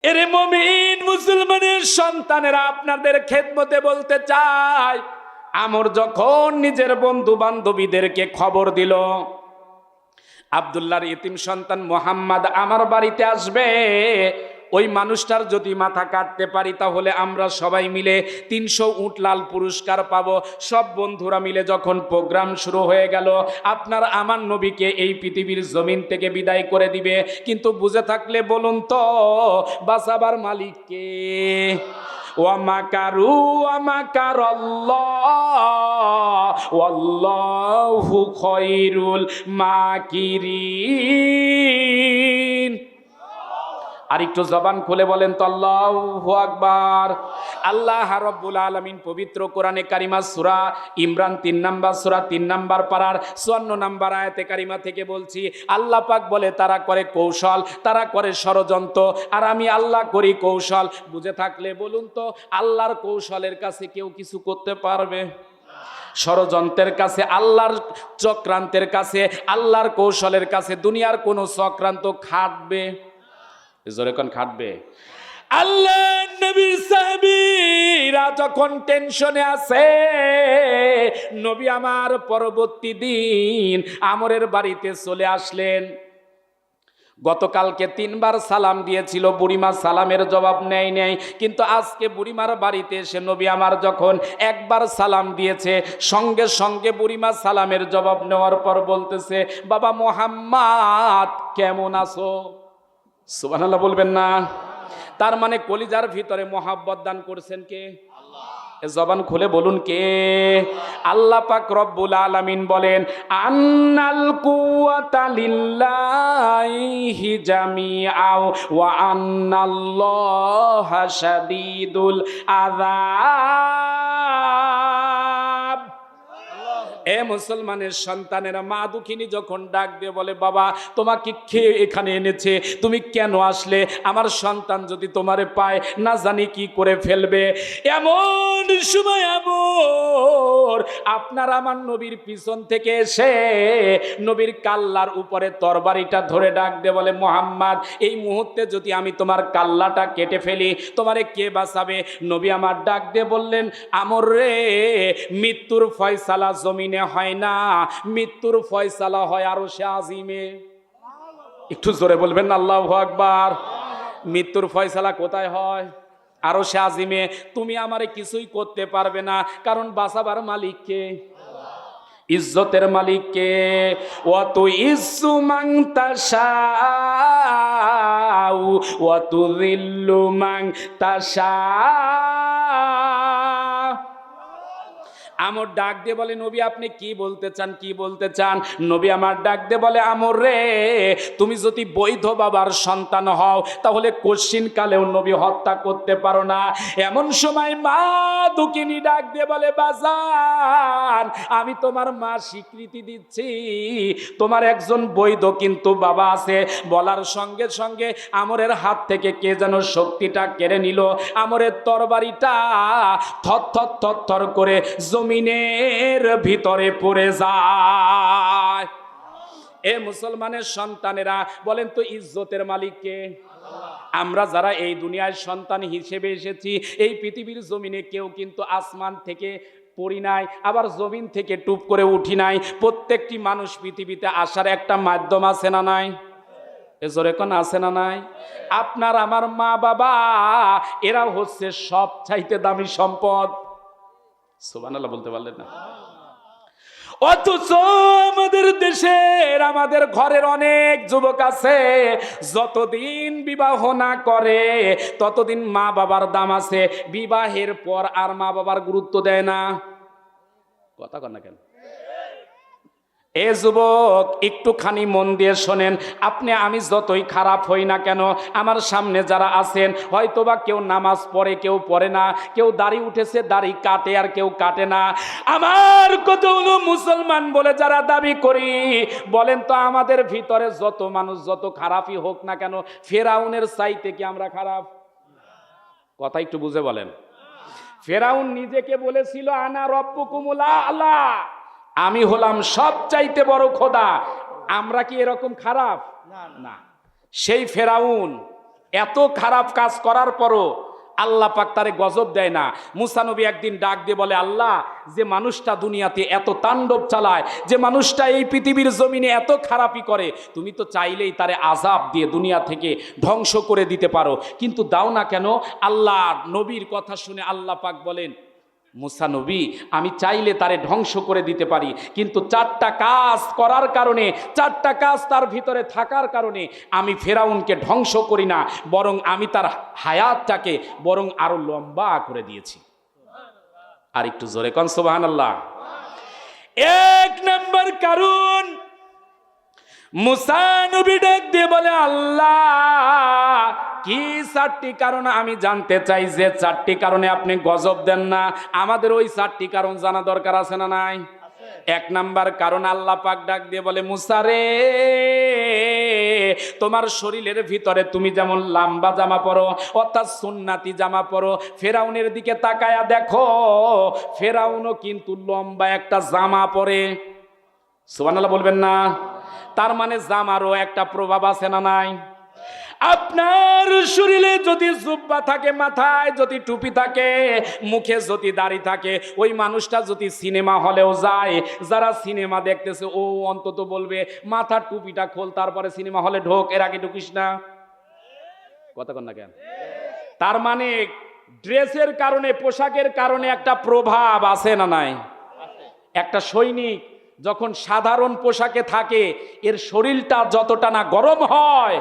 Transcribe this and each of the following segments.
এরে মুমিন মুসলমানের সন্তানেরা, আপনাদের খেদমতে বলতে চাই, আমর যখন নিজের বন্ধু বান্ধবীদেরকে খবর দিল আব্দুল্লাহর ইতিম সন্তান মোহাম্মদ আমার বাড়িতে আসবে, ওই মানুষটার যদি মাথা কাটতে পারি তাহলে আমরা সবাই মিলে 300 উট লাল পুরস্কার পাবো। সব বন্ধুরা মিলে যখন প্রোগ্রাম শুরু হয়ে গেল, আপনার আমার নবীকে এই পৃথিবীর জমিন থেকে বিদায় করে দিবে। কিন্তু বুঝে থাকলে বলুন তো, বাঁচাবার মালিক কে? ওয়ামাকারু ওয়ামাকারাল্লাহ ওয়াল্লাহু খায়রুল মাকিরিন। আর একটু জবান খুলে বলেন তো আল্লাহু আকবার। আল্লাহ রাব্বুল আলামিন পবিত্র কোরআনে কারিমা সূরা ইমরান 3 নম্বর সূরা 3 নম্বর পারার 54 নম্বর আয়াতে কারিমা থেকে বলছি, আল্লাহ পাক বলে তারা করে কৌশল, তারা করে ষড়যন্ত্র, আর আমি আল্লাহ করি কৌশল। বুঝে থাকলে বলুন তো, আল্লাহর কৌশলের কাছে কেউ কিছু করতে পারবে? ষড়যন্ত্রের কাছে, আল্লাহর চক্রান্তের কাছে, আল্লাহর কৌশলের কাছে দুনিয়ার কোনো চক্রান্ত খাটবে? জোরে কোন খাটবে? আল্লাহ নবীর সাহাবীরা যখন টেনশনে আছে, নবী আমার পরবর্তী দিন আমরের বাড়িতে চলে আসলেন। গতকালকে 3 বার সালাম দিয়েছিল, বুড়িমা সালামের জবাব নেয় নাই, কিন্তু আজকে বুড়িমার বাড়িতে এসে নবী আমার যখন একবার সালাম দিয়েছে, সঙ্গে সঙ্গে বুড়িমা সালামের জবাব নেওয়ার পর বলতেছে, বাবা মোহাম্মদ কেমন আছো? সুবহানাল্লাহ বলবেন না? তার মানে কলিজার ভিতরে মহাব্বত দান করছেন কে? জবান খুলে বলুন কে? আল্লাহ পাক রব্বুল আলামিন বলেন, আন্নাল কুওয়াতা লিল্লাহি জামিআও ওয়া আন্নাল্লাহা শাদীদুল আযাব। এ মুসলমানের সন্তানেরা, মা দুঃখিনী যখন ডাক দিয়ে বলে, বাবা তোমাকে কে এখানে এনেছে, তুমি কেন আসলে? আমার সন্তান যদি তোমারে পায় না জানি কি করে ফেলবে। এমন সময় আপনার আমার নবীর পিছন থেকে এসে নবীর কাল্লার উপরে তরবারিটা ধরে ডাক দিয়ে বলে, মোহাম্মদ এই মুহূর্তে যদি আমি তোমার কাল্লাটা কেটে ফেলি তোমারে কে বাঁচাবে? নবী আমার ডাক দিয়ে বললেন, আমর রে, মৃত্যুর ফয়সালা জমিনে হয় না, মৃত্যুর ফয়সালা হয় আরশে আজিমে। একটু জোরে বলবেন না আল্লাহু আকবার। মৃত্যুর ফয়সালা কোথায় হয়? আরশে আজিমে। তুমি আমারে কিছুই করতে পারবে না, কারণ বাঁচাবার মালিক কে? ইজ্জতের মালিক কে? ওয়া তুইজ্জু মান তাশাউ ওয়া তুযিল্লু মান তাশাউ। আমর ডাক দিয়ে বলে, নবী আপনি কি বলতে চান, কি বলতে চান? নবী আমার ডাক দিয়ে বলে, আমর রে, তুমি যদি বৈধ বাবার সন্তান হও তাহলে কশিন কালেও নবী হত্যা করতে পারো না। এমন সময় মা দুঃখিনী ডাক দিয়ে বলে, বাজান আমি তোমার মা স্বীকৃতি দিচ্ছি, তোমার একজন বৈধ কিন্তু বাবা আছে। বলার সঙ্গে সঙ্গে আমরের হাত থেকে কে যেন শক্তিটা কেড়ে নিল, আমরের তরবারিটা থর থর থর থর করে জমিনের ভিতরে পড়ে যায়। এ মুসলমানের সন্তানেরা, বলেন তো ইজ্জতের মালিক কে? আমরা যারা এই দুনিয়ার সন্তান হিসেবে এসেছি, এই পৃথিবীর জমিনে কেউ কিন্তু আসমান থেকে পড়ি নাই, আবার জমিন থেকে টুপ করে উঠি নাই। প্রত্যেকটি মানুষ পৃথিবীতে আসার একটা মাধ্যম আছে না নাই? এজোরে কোন আছে না নাই? আপনার আমার মা বাবা এরা হচ্ছে সব চাইতে দামি সম্পদ। সুবহানাল্লাহ বলতে পারলেন না? অথচ আমাদের দেশের, আমাদের ঘরের অনেক যুবক আছে, যতদিন বিবাহ না করে ততদিন মা বাবার দাম আছে, বিবাহের পর আর মা বাবার গুরুত্ব দেয় না। কথা কন না কেন? এ যুবক একটুখানি মন দিয়ে শোনেন, আপনি আমি যতই খারাপ হই না কেন, আমার সামনে যারা আছেন হয়তোবা কেউ নামাজ পড়ে, কেউ পড়ে না, কেউ দাড়ি উঠেছে দাড়ি কাটে আর কেউ কাটে না। আমার কত হলো মুসলমান বলে যারা দাবি করি, বলেন তো আমাদের ভিতরে যত মানুষ যত খারাপই হোক না কেন, ফেরাউনের চাইতে কি আমরা খারাপ? কথা একটু বুঝে বলেন। ফেরাউন নিজেকে বলেছিল, আনা রব্বুকুমুল আ'লা, আমি হলাম সবচাইতে বড় খোদা। আমরা কি এরকম খারাপ? না। সেই ফেরাউন এত খারাপ কাজ করার পরও আল্লাহ পাক তারে গজব দেয় না। মুসা নবী একদিন ডাক দিয়ে বলে, আল্লাহ, যে মানুষটা দুনিয়াতে এত তাণ্ডব চালায়, যে মানুষটা এই পৃথিবীর জমিনে এত খারাপই করে, তুমি তো চাইলেই তারে আযাব দিয়ে দুনিয়া থেকে ধ্বংস করে দিতে পারো, কিন্তু দাও না কেন? আল্লাহ নবীর কথা শুনে আল্লাহ পাক বলেন, মুসা নবী, আমি চাইলে তারে ধ্বংস করে দিতে পারি, কিন্তু 4টা কাজ করার কারণে, 4টা কাজ তার ভিতরে থাকার কারণে আমি ফেরাউনকে ধ্বংস করি না, বরং আমি তার হায়াতটাকে বরং আরো লম্বা করে দিয়েছি। আর একটু জোরে কোন সুবহানাল্লাহ। 1 নম্বর কারণ, মুসা নবী ডাক দিয়ে বলে, আল্লাহ, কি 4টি কারণ আমি জানতে চাই, যে 4টি কারণে আপনি গজব দেন না, আমাদের ওই 4টি কারণ জানা দরকার আছে না নাই? 1 নাম্বার কারণ, আল্লাহ পাক ডাক দিয়ে বলে, মুসা রে, তোমার শরীরের ভিতরে তুমি যেমন লম্বা জামা পরো, অর্থাৎ সুন্নাতি জামা পরো, ফেরাউনের দিকে তাকায়া দেখো, ফেরাউনও কিন্তু লম্বা একটা জামা পরে। সুবহানাল্লাহ বলবেন না? তার মানে জামারও একটা প্রভাব আছে না নাই? আপনার শরীরে যদি জুব্বা থাকে, মাথায় যদি টুপি থাকে, মুখে যদি দাড়ি থাকে, ওই মানুষটা যদি সিনেমা হলেও যায়, যারা সিনেমা দেখতেছে ও অন্তত বলবে, মাথার টুপিটা খোল, তারপরে সিনেমা হলে ঢোক, এর আগে ঢুকিস না। কথা কন না কেন? তার মানে ড্রেসের কারণে, পোশাকের কারণে একটা প্রভাব আছে না নাই? একটা সৈনিক যখন সাধারণ পোশাকে থাকে, এর শরীরটা যতটা না গরম হয়,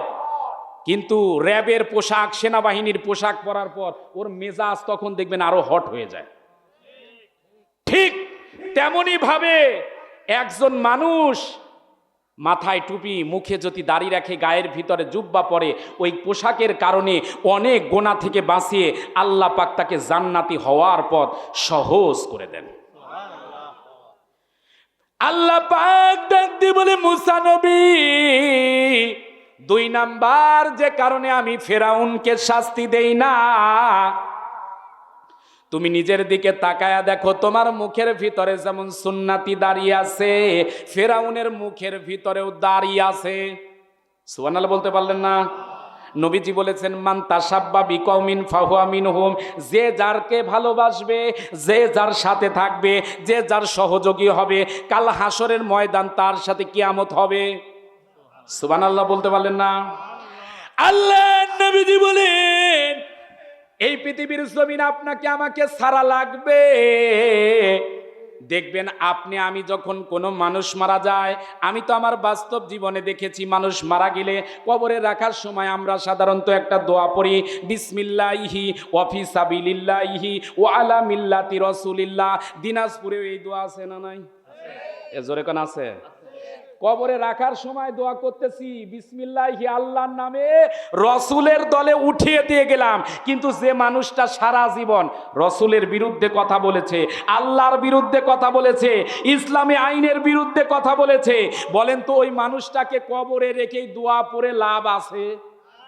কিন্তু র্যাবের পোশাক, সেনাবাহিনীর পোশাক পরার পর ওর মেজাজ তখন দেখবেন আরো হট হয়ে যায়। ঠিক তেমনি ভাবে একজন মানুষ মাথায় টুপি, মুখে যদি দাড়ি রাখে, গায়ের ভিতরে জুব্বা পরে, ওই পোশাকের কারণে অনেক গোনা থেকে বাঁচিয়ে আল্লাহ পাক তাকে জান্নাতি হওয়ার পথ সহজ করে দেন। আল্লাহ পাক ডাক দিয়ে বলে, মুসা নবী, 2 নাম্বার যে কারণে আমি ফেরাউনকে শাস্তি দেই না, তুমি নিজের দিকে তাকায়া দেখো, তোমার মুখের ভিতরে যেমন সুন্নাতি দাঁড়িয়ে আছে, ফেরাউনের মুখের ভিতরেও দাঁড়িয়ে আছে। সুবহানাল্লাহ বলতে পারলেন না? নবীজি বলেছেন, মান তাসাব্বা বিকওমিন ফাহুয়া মিনহুম, যে যারকে ভালোবাসবে, যে যার সাথে থাকবে, যে যার সহযোগী হবে, কাল হাসরের ময়দান তার সাথে কিয়ামত হবে। সুবহানাল্লাহ বলতে পারলেন না? আল্লাহ নবীজি বলেন, এই পৃথিবীর জমিন আপনাকে আমাকে সারা লাগবে। দেখবেন আপনি, আমি যখন কোনো মানুষ মারা যায়, আমি তো আমার বাস্তব জীবনে দেখেছি, মানুষ মারা গেলে কবরে রাখার সময় আমরা সাধারণত একটা দোয়া পড়ি, বিসমিল্লাহি ওয়া ফি সাবিলিল্লাহি ওয়া আলা মিল্লাতি রাসূলিল্লাহ। দিনাজপুরেও এই দোয়া আছে না নাই? এ জোরে কোন আছে? কবরে রাখার সময় দোয়া করতেছি, বিসমিল্লাহি, আল্লাহর নামে, রসুলের দলে উঠিয়ে দিয়ে গেলাম। কিন্তু যে মানুষটা সারা জীবন রসুলের বিরুদ্ধে কথা বলেছে, আল্লাহর বিরুদ্ধে কথা বলেছে, ইসলামী আইনের বিরুদ্ধে কথা বলেছে, বলেন তো ওই মানুষটাকে কবরে রেখেই দোয়া পড়ে লাভ আছে?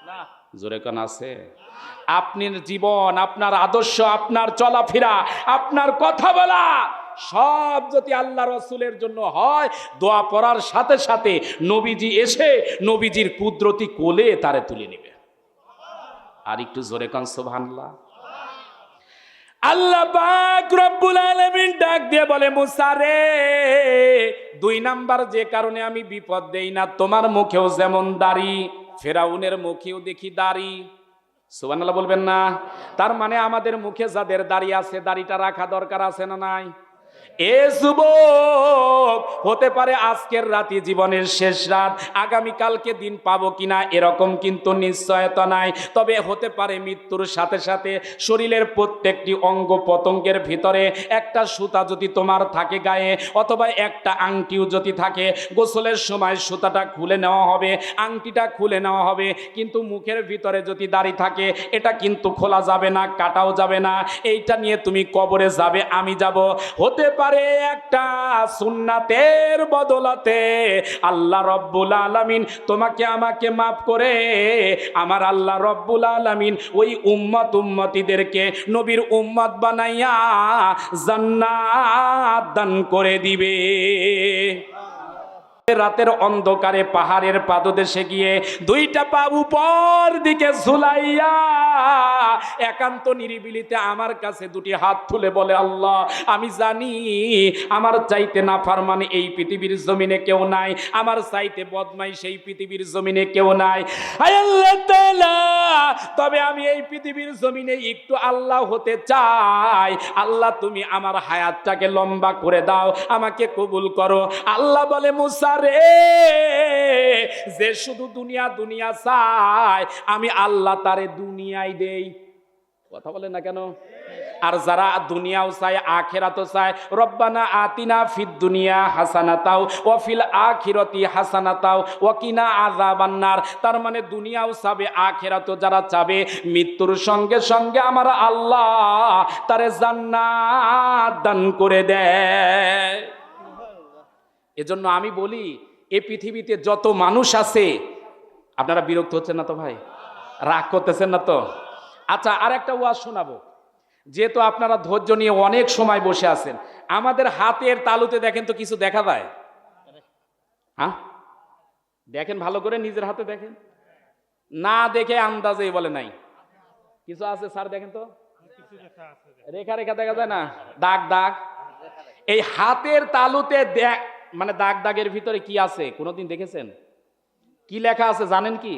না। জোরে কোন আছে? আপনার জীবন, আপনার আদর্শ, আপনার চলাফেরা, আপনার কথা বলা সব যদি আল্লাহ রসুলের জন্য হয়, দোয়া পড়ার সাথে সাথে নবীজি এসে নবীজির কুদরতি কোলে তারে তুলে নেবে। আর একটু জোরে কোন সুবহানাল্লাহ। আল্লাহ পাক রব্বুল আলামিন ডাক দিয়ে বলে, মুসা রে, 2 নাম্বার যে কারণে আমি বিপদ দেই না, তোমার মুখেও যেমন দাড়ি, ফেরাউনের মুখেও দেখি দাড়ি। সুবহানাল্লাহ বলবেন না? তার মানে আমাদের মুখে যাদের দাড়ি আছে, দাড়িটা রাখা দরকার আছে না নাই? এ যুবক, হতে পারে আজকের রাতে জীবনের শেষ রাত, আগামীকালকে দিন পাবো কিনা এরকম কিন্তু নিশ্চয়তা নাই। তবে হতে পারে মৃত্যুর সাথে সাথে শরীরের প্রত্যেকটি অঙ্গ প্রত্যঙ্গের ভিতরে একটা সুতা যদি তোমার থাকে গায়ে, অথবা একটা আংটিও যদি থাকে, গোসলের সময় সুতাটা খুলে নেওয়া হবে, আংটিটা খুলে নেওয়া হবে। কিন্তু মুখের ভিতরে যদি দাড়ি থাকে, এটা কিন্তু খোলা যাবে না, কাটাও যাবে না। এইটা নিয়ে তুমি কবরে যাবে, আমি যাব। হতে পারে একটা সুন্নাতের বদলতে আল্লাহ রব্বুল আলামিন তোমাকে আমাকে মাফ করে আমার আল্লাহ রব্বুল আলামিন ওই উম্মতিদেরকে নবীর উম্মত বানাইয়া জান্নাত দান করে দিবে। রাতের অন্ধকারে পাহাড়ের পাদদেশে গিয়ে দুইটা পা উপর দিকে ঝুলাইয়া একান্ত নিরিবিলিতে আমার কাছে দুটি হাত তুলে বলে, আল্লাহ আমি জানি আমার চাইতে নাফরমান এই পৃথিবীর জমিনে কেউ নাই, আমার চাইতে বদমাই সেই পৃথিবীর জমিনে কেউ নাই। আয় আল্লাহ তাআলা, তবে আমি এই পৃথিবীর জমিনে একটু আল্লাহ হতে চাই। আল্লাহ তুমি আমার হায়াতটাকে লম্বা করে দাও, আমাকে কবুল করো। আল্লাহ বলে, মুসা রে, যে শুধু দুনিয়া দুনিয়া চায় আমি আল্লাহ তারে দুনিয়ায় দেই। কথা বলেন না কেন? আর যারা দুনিয়াও চায় আখিরাতও চায়, রব্বানা আতিনা ফিদ দুনিয়া হাসানাতাও ওয়া ফিল আখিরাতি হাসানাতাও ওয়া কিনা আযাবান্নার। তার মানে দুনিয়াও চাবে আখিরাতও যারা চাবে, মৃত্যুর সঙ্গে সঙ্গে আমার আল্লাহ তারে জান্নাত দান করে দেয়। এজন্য আমি বলি, এই পৃথিবীতে যত মানুষ আছে, আপনারা বিরক্ত হচ্ছেন না তো ভাই? রাগ করতেছেন না তো? আচ্ছা, আর একটা ওয়াজ শোনাবো। যেহেতু আপনারা ধৈর্য নিয়ে অনেক সময় বসে আছেন, আমাদের হাতের তালুতে দেখেন তো কিছু দেখা যায়? হ্যাঁ, দেখেন ভালো করে, নিজের হাতে দেখেন, না দেখে আন্দাজে বলে নাই কিছু আছে। স্যার দেখেন তো, রেখা রেখা দেখা যায় না? দাগ দাগ। এই হাতের তালুতে মানে দাগ দাগের ভিতরে কি আছে কোনোদিন দেখেছেন? কি লেখা আছে জানেন কি?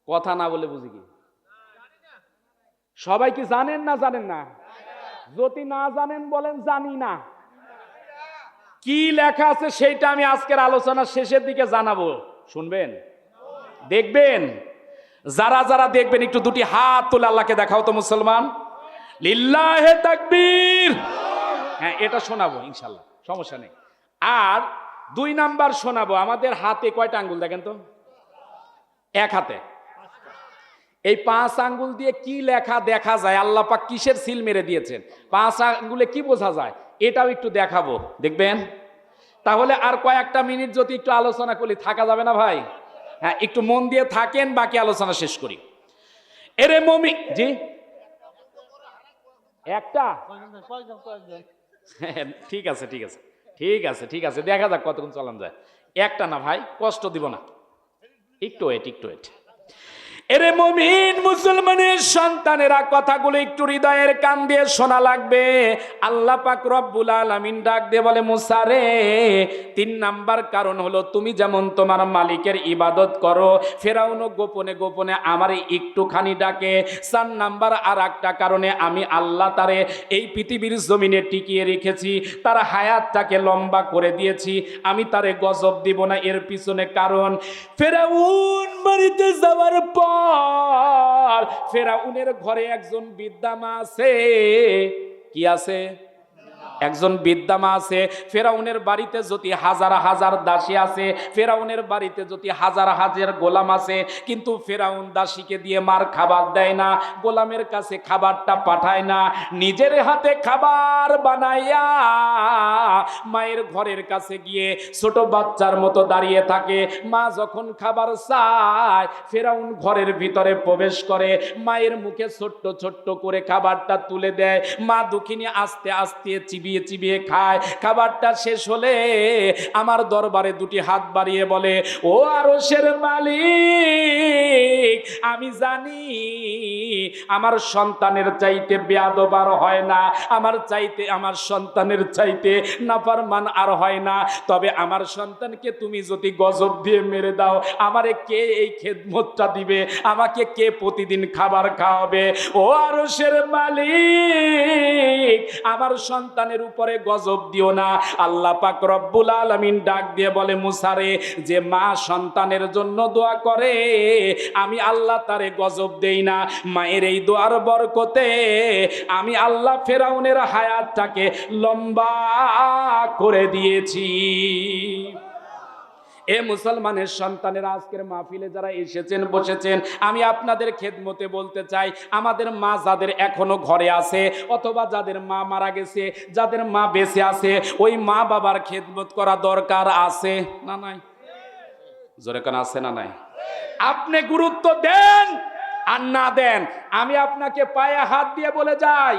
কথা না বলে বুঝি কি? সবাই কি জানেন না জানেন না? যদি না জানেন বলেন জানি না। কি লেখা আছে সেইটা আমি আজকের আলোচনার শেষের দিকে জানাবো, শুনবেন, দেখবেন। যারা যারা দেখবেন একটু দুটি হাত তুলে আল্লাহকে দেখাও তো মুসলমান। লিল্লাহে তাকবীর। হ্যাঁ, এটা শোনাবো ইনশাল্লাহ, সমস্যা নেই। আর 2 নাম্বার শোনাবো, আমাদের হাতে কয়টা আঙ্গুল দেখেন তো? এক হাতে। এই 5 আঙ্গুল দিয়ে কি লেখা দেখা যায়? আল্লাহ পাক কিসের সিল মেরে দিয়েছেন? 5 আঙ্গুলে কি বোঝা যায়? এটাও একটু দেখাবো, দেখবেন। তাহলে আর কয়েকটা মিনিট যদি একটু আলোচনা করি, থাকা যাবে না ভাই? হ্যাঁ, একটু মন দিয়ে থাকেন, বাকি আলোচনা শেষ করি। এরে মমি জি, একটা ঠিক আছে ঠিক আছে ঠিক আছে ঠিক আছে, দেখা যাক কতক্ষণ চালান যায়। একটা না ভাই, কষ্ট দিব না, একটু ওয়েট, একটু ওয়েট। এরে মুমিন মুসলমানের সন্তানেরা, কথাগুলো একটু হৃদয়ের কান দিয়ে শোনা লাগবে। আল্লাহ পাক রব্বুল আলামিন ডাক দিয়ে বলে, মুসা রে, 3 নাম্বার কারণ হলো তুমি যেমন তোমার মালিকের ইবাদত করো, ফেরাউনও গোপনে গোপনে আমারে একটুখানি ডাকে। 4 নাম্বার আর একটা কারণে আমি আল্লাহ তারে এই পৃথিবীর জমিনে টিকিয়ে রেখেছি, তার হায়াতটাকে লম্বা করে দিয়েছি। আমি তারে গজব দিব না, এর পিছনে কারণ ফেরাউন বাড়িতে যাওয়ার পর ফেরাউনের ঘরে একজন বিদ্যা মা আছে। কি আছে? একজন বিদ্যা মা আছে। ফেরাউনের বাড়িতে যদি হাজার হাজার দাসী আছে, ফেরাউনের বাড়িতে যদি হাজার হাজার গোলাম আছে, কিন্তু ফেরাউন দাসীকে দিয়ে মার খাবার দেয় না, গোলামের কাছে খাবারটা পাঠায় না, নিজের হাতে খাবার বানাইয়া মায়ের ঘরের কাছে গিয়ে ছোট বাচ্চার মতো দাঁড়িয়ে থাকে। মা যখন খাবার চায়, ফেরাউন ঘরের ভিতরে প্রবেশ করে, মায়ের মুখে ছোট্ট ছোট্ট করে খাবারটা তুলে দেয়। মা দুঃখিনী আস্তে আস্তে চিবিয়ে চিবিয়ে খায়। খাবারটা শেষ হলে আমার দরবারে 2টি হাত বাড়িয়ে বলে, ও আরশের মালিক, আমি জানি আমার সন্তানের চাইতে বেয়াদব আর হয় না, আমার সন্তানের চাইতে নাফরমান আর হয় না। তবে আমার সন্তানকে তুমি যদি গজব দিয়ে মেরে দাও, আমারে কে এই খেদমতটা দিবে? আমাকে কে প্রতিদিন খাবার খাওয়াবে? ও আরশের মালিক, আমার সন্তানের উপরে গজব দিও না। আল্লাহ পাক রব্বুল আলামিন ডাক দিয়ে বলে, মুসা রে, যে মা সন্তানের জন্য দোয়া করে আমি আল্লাহ তারে গজব দেই না। মায়ের এই দোয়ার বরকতে আমি আল্লাহ ফেরাউনের হায়াতটাকে লম্বা করে দিয়েছি। এ মুসলমানের সন্তানেরা, আজকের মাহফিলে যারা এসেছেন বসেছেন, আমি আপনাদের খেদমতে বলতে চাই, আমাদের মা যাদের এখনো ঘরে আছে, অথবা যাদের মা মারা গেছে, যাদের মা বেঁচে আছে, ওই মা বাবার খেদমত করা দরকার আছে না নাই? জোরে কান আছে না নাই? আপনি গুরুত্ব দেন আর না দেন, আমি আপনাকে পায়ে হাত দিয়ে বলে যাই,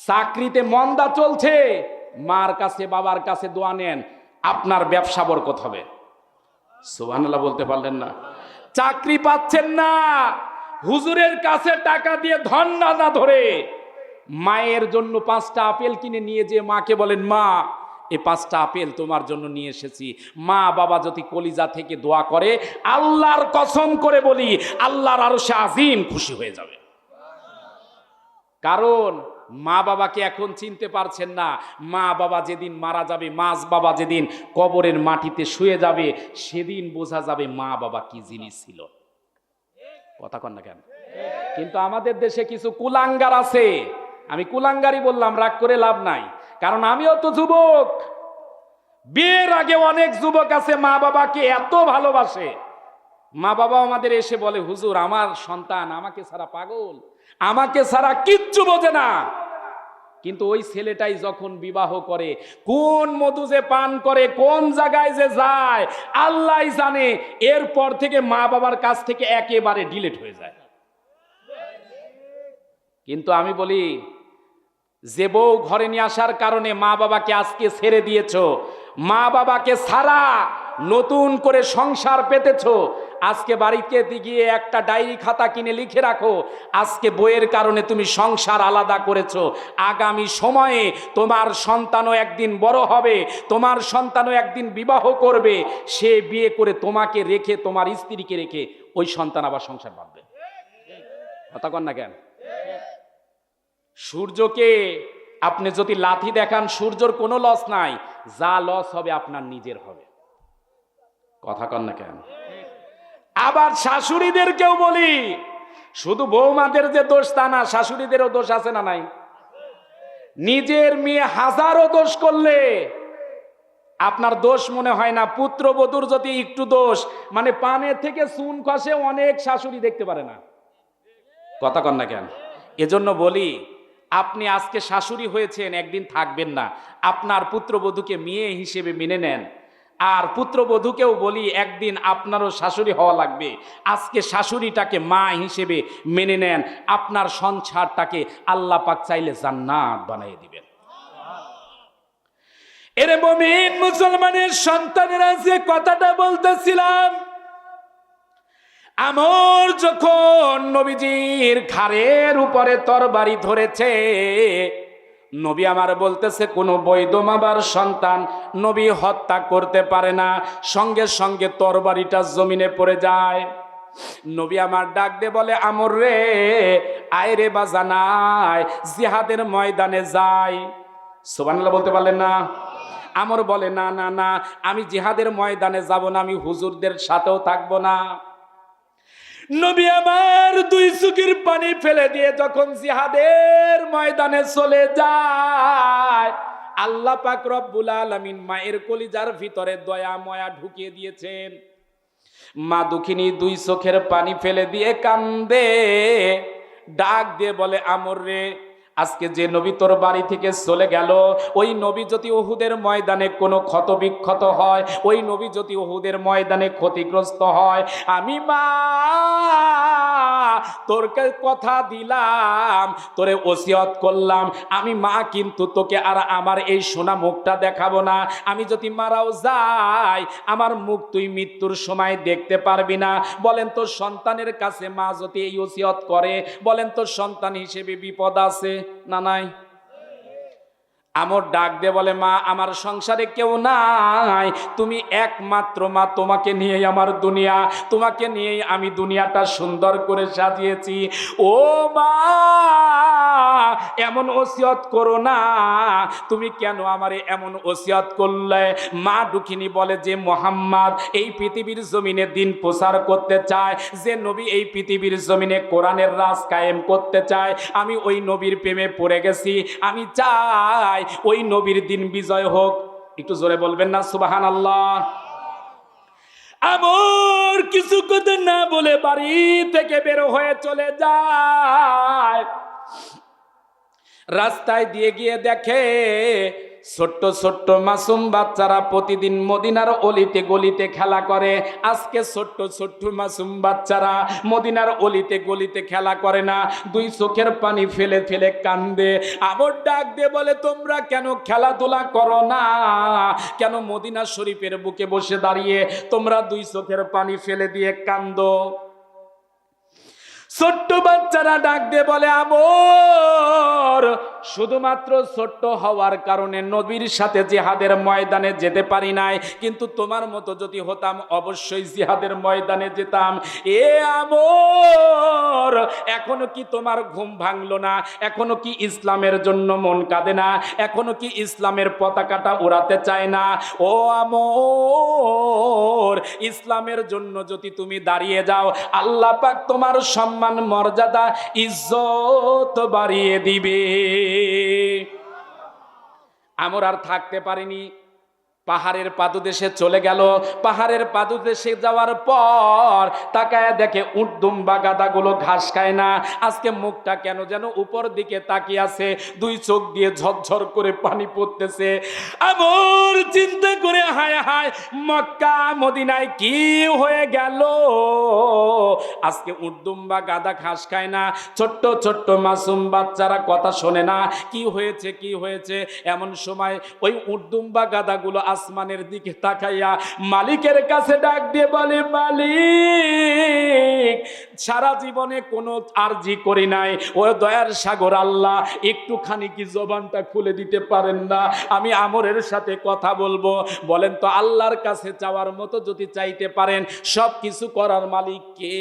চাকরিতে মন্দা চলছে, মার কাছে বাবার কাছে দোয়া নেন। আপনার ব্যবসা বরকত হবে। সুবহানাল্লাহ বলতে পারলেন না? চাকরি পাচ্ছেন না, হুজুরের কাছে টাকা দিয়ে ধন না ধরে মায়ের জন্য 5টা আপেল কিনে নিয়ে যে মাকে বলেন, মা এই 5টা আপেল তোমার জন্য নিয়ে এসেছি। মা বাবা যদি কলিজা থেকে দোয়া করে, আল্লাহর কসম করে বলি, আল্লাহর আরশে আজিম খুশি হয়ে যাবে। কারণ মা বাবাকে এখন চিনতে পারছেন না। মা বাবা যেদিন মারা যাবে, মাছ বাবা যেদিন কবরের মাটিতে শুয়ে যাবে, সেদিন বোঝা যাবে মা বাবা কি জিনিস ছিল। কথা কন না কেন? কিন্তু আমাদের দেশে কিছু কুলাঙ্গার আছে, আমি কুলাঙ্গারই বললাম, রাগ করে লাভ নাই, কারণ আমিও তো যুবক। বিয়ের আগে অনেক যুবক আছে মা বাবাকে এত ভালোবাসে, মা বাবা আমাদের এসে বলে, হুজুর আমার সন্তান আমাকে ছাড়া পাগল, আমাকে ছাড়া কিচ্ছু বোঝে না। কিন্তু ওই ছেলেটাই যখন বিবাহ করে, কোন মধু যে পান করে, কোন জায়গায় যে যায় আল্লাহ জানে, এরপর থেকে মা বাবার কাছ থেকে একেবারে ডিলিট হয়ে যায়। কিন্তু আমি বলি, যে বউ ঘরে নিয়ে আসার কারণে মা বাবাকে আজকে ছেড়ে দিয়েছো, মা বাবাকে ছাড়া নতুন করে সংসার পেতেছো, আজকে বাড়িতে গিয়ে একটা ডায়েরি খাতা কিনে লিখে রাখো, আজকে বইয়ের কারণে তুমি সংসার আলাদা করেছো। আগামী সময়ে তোমার সন্তানও একদিন বড় হবে, তোমার সন্তানও একদিন বিবাহ করবে, সে বিয়ে করে তোমাকে রেখে, তোমার স্ত্রীকে রেখে ওই সন্তান আবার সংসার বাঁধবে। কথা কন না কেন? সূর্যকে আপনি যদি লাথি দেখান, সূর্যর কোনো লস নাই, যা লস হবে আপনার নিজের হবে। কথা কন না কেন? আবার শাশুড়িদেরকেও বলি, শুধু বৌমাদের যে দোষ তা না, শাশুড়িদেরও দোষ আছে না নাই? নিজের মেয়ে হাজারো দোষ করলে আপনার দোষ মনে হয় না, পুত্রবধূর যদি একটু দোষ, মানে পানে থেকে চুন খসে, অনেক শাশুড়ি দেখতে পারে না। কথা কন না কেন? এজন্য বলি, আপনি আজকে শাশুড়ি হয়েছেন, একদিন থাকবেন না, আপনার পুত্রবধূকে মেয়ে হিসেবে মেনে নেন। আর পুত্রবধূকেও বলি, একদিন আপনারও শাশুড়ি হওয়া লাগবে, আজকে শাশুড়িটাকে মা হিসেবে মেনে নেন, আপনার সংসারটাকে আল্লাহ পাক চাইলে জান্নাত বানিয়ে দিবেন। এরে মুমিন মুসলমানের সন্তানেরা, যে কথাটা বলতেছিলাম, আমর যখন নবীজির ঘাড়ের উপরে তরবারি ধরেছে, নবী আমার বলতেছে, কোন বৈধ বাবার সন্তান নবী হত্যা করতে পারে না। সঙ্গে সঙ্গে তরবারিটা জমিনে পড়ে যায়। নবী আমার ডাক দিয়ে বলে, আমর রে, আয় রে বাজানায়, জিহাদের ময়দানে যাই। সুবহানাল্লাহ বলতে পারলেন না? আমর বলে, না না না, আমি জিহাদের ময়দানে যাব না, আমি হুজুরদের সাথেও থাকবো না। নবী আমার 2 চোখের পানি ফেলে দিয়ে যখন জিহাদের ময়দানে চলে যায়, আল্লাহ পাক রব্বুল আলামিন মায়ের কলিজার ভিতরে দয়া ময়া ঢুকিয়ে দিয়েছেন। মা দুঃখিনী 2 চোখের পানি ফেলে দিয়ে কান্দে, ডাক দিয়ে বলে, আমর রে, আজকে যে নবী তোর বাড়ি থেকে চলে গেল, ওই নবী যদি উহুদের ময়দানে কোনো ক্ষত বিক্ষত হয়, ওই নবী যদি উহুদের ময়দানে ক্ষতিগ্রস্ত হয়, আমি মা তোরকে কথা দিলাম, তোরে ওসিয়ত করলাম, আমি মা কিন্তু তোকে আর আমার এই সোনা মুখটা দেখাবো না। আমি যদি মারাও যাই, আমার মুখ তুই মৃত্যুর সময় দেখতে পারবি না। বলেন তোর সন্তানের কাছে মা যদি এই ওসিয়ত করে, বলেন তোর সন্তান হিসেবে বিপদ আছে না নাই? আমর ডাক দে বলে, মা আমার সংসারে কেউ নাই, তুমি একমাত্র মা, তোমাকে নিয়েই আমার দুনিয়া, তোমাকে নিয়েই আমি দুনিয়াটা সুন্দর করে সাজিয়েছি। ও মা, এমন ওসিয়ত করো না, তুমি কেন আমারে এমন ওসিয়ত করলে? মা দুঃখিনী বলে, যে মুহাম্মদ এই পৃথিবীর জমিনে দিন প্রচার করতে চায়, যে নবী এই পৃথিবীর জমিনে কোরআনের রাজ কায়েম করতে চায়, আমি ওই নবীর প্রেমে পড়ে গেছি, আমি চাই ওই নবীর দিন বিজয় হোক। একটু জোরে বলবেন না সুবহানাল্লাহ? আমর কিছু কথা না বলে বাড়ি থেকে বের হয়ে চলে যায়। রাস্তায় দিয়ে গিয়ে দেখে ছোট্ট ছোট্ট মাসুম বাচ্চারা প্রতিদিন মদিনার অলিতে গলিতে খেলা করে। আজকে ছোট্ট ছোট্ট মাসুম বাচ্চারা মদিনার অলিতে গলিতে খেলা করে না, দুই চোখের পানি ফেলে ফেলে কান্দে। আবার ডাক দিয়ে বলে, তোমরা কেন খেলাধুলা করো না? কেন মদিনা শরীফের বুকে বসে দাঁড়িয়ে তোমরা দুই চোখের পানি ফেলে দিয়ে কান্দো? ছোট্ট বাচ্চারা ডাক দিয়ে বলে, আমর শুধুমাত্র ছোট্ট হওয়ার কারণে নবীর সাথে জিহাদের ময়দানে যেতে পারি নাই, কিন্তু তোমার মতো যদি হতাম অবশ্যই জিহাদের ময়দানে যেতাম। এ আমর, এখনো কি তোমার ঘুম ভাঙলো না? এখনো কি ইসলামের জন্য মন কাঁদে না? এখনো কি ইসলামের পতাকাটা উড়াতে চায় না? ও আমর, ইসলামের জন্য যদি তুমি দাঁড়িয়ে যাও, আল্লাহ পাক তোমার সম্মান মর্যাদা ইজ্জত বাড়িয়ে দিবে। আমরা আর থাকতে পারিনি, পাহাড়ের পাদদেশে চলে গেল। পাহাড়ের পাদদেশে যাওয়ার পর তাকায় দেখে উট দুম্বা গাদাগুলো ঘাস খায় না। আজকে মুখটা কেন যেন উপর দিকে তাকিয়ে আছে, দুই চোখ দিয়ে ঝরঝর করে পানি পড়তেছে। আমর চিন্তা করে, হায় হায়, মক্কা মদিনায় কি হয়ে গেল? আজকে উট দুম্বা গাদা ঘাস খায় না, ছোট্ট ছোট্ট মাসুম বাচ্চারা কথা শোনে না। কি হয়েছে, কি হয়েছে? এমন সময় ওই উট দুম্বা গাদাগুলো আসমানের দিকে তাকাইয়া মালিকের কাছে ডাক দিয়ে বলে, মালিক, সারা জীবনে কোনো আরজি করি নাই, ও দয়ার সাগর আল্লাহ, একটুখানি কি জবানটা খুলে দিতে পারেন না? আমি আমরের সাথে কথা বলবো। বলেন তো, আল্লাহর কাছে চাওয়ার মতো যদি চাইতে পারেন, সব কিছু করার মালিক কে?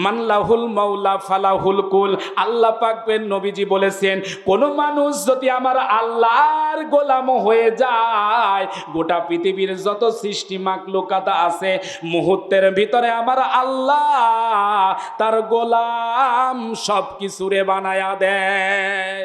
মানলাহুল মাওলা ফালাহুল কুল। আল্লাহ পাক নবীজি বলেছেন, কোন মানুষ যদি আমার আল্লাহর গোলাম হয়ে যায়, গোটা পৃথিবীর যত সৃষ্টি মাখলুকাত আছে, মুহূর্তের ভিতরে আমার আল্লাহ তার গোলাম সব কিছুরে বানায়া দেয়।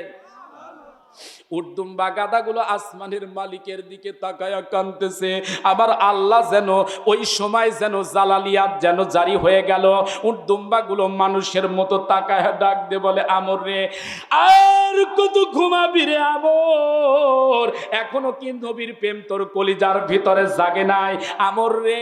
উর্দুম্বা গাদাগুলো আসমানের মালিকের দিকে তাকায়া কাঁদতেছে। আবার আল্লাহ যেন ওই সময় যেন জালালিয়াত যেন জারি হয়ে গেল। উর্দুম্বাগুলো মানুষের মতো তাকায়া ডাক দে বলে, আমর রে, আর কত ঘুমাবি রে আমর? এখনো কি নবীর প্রেম তোর কলিজার ভিতরে জাগে নাই? আমর রে,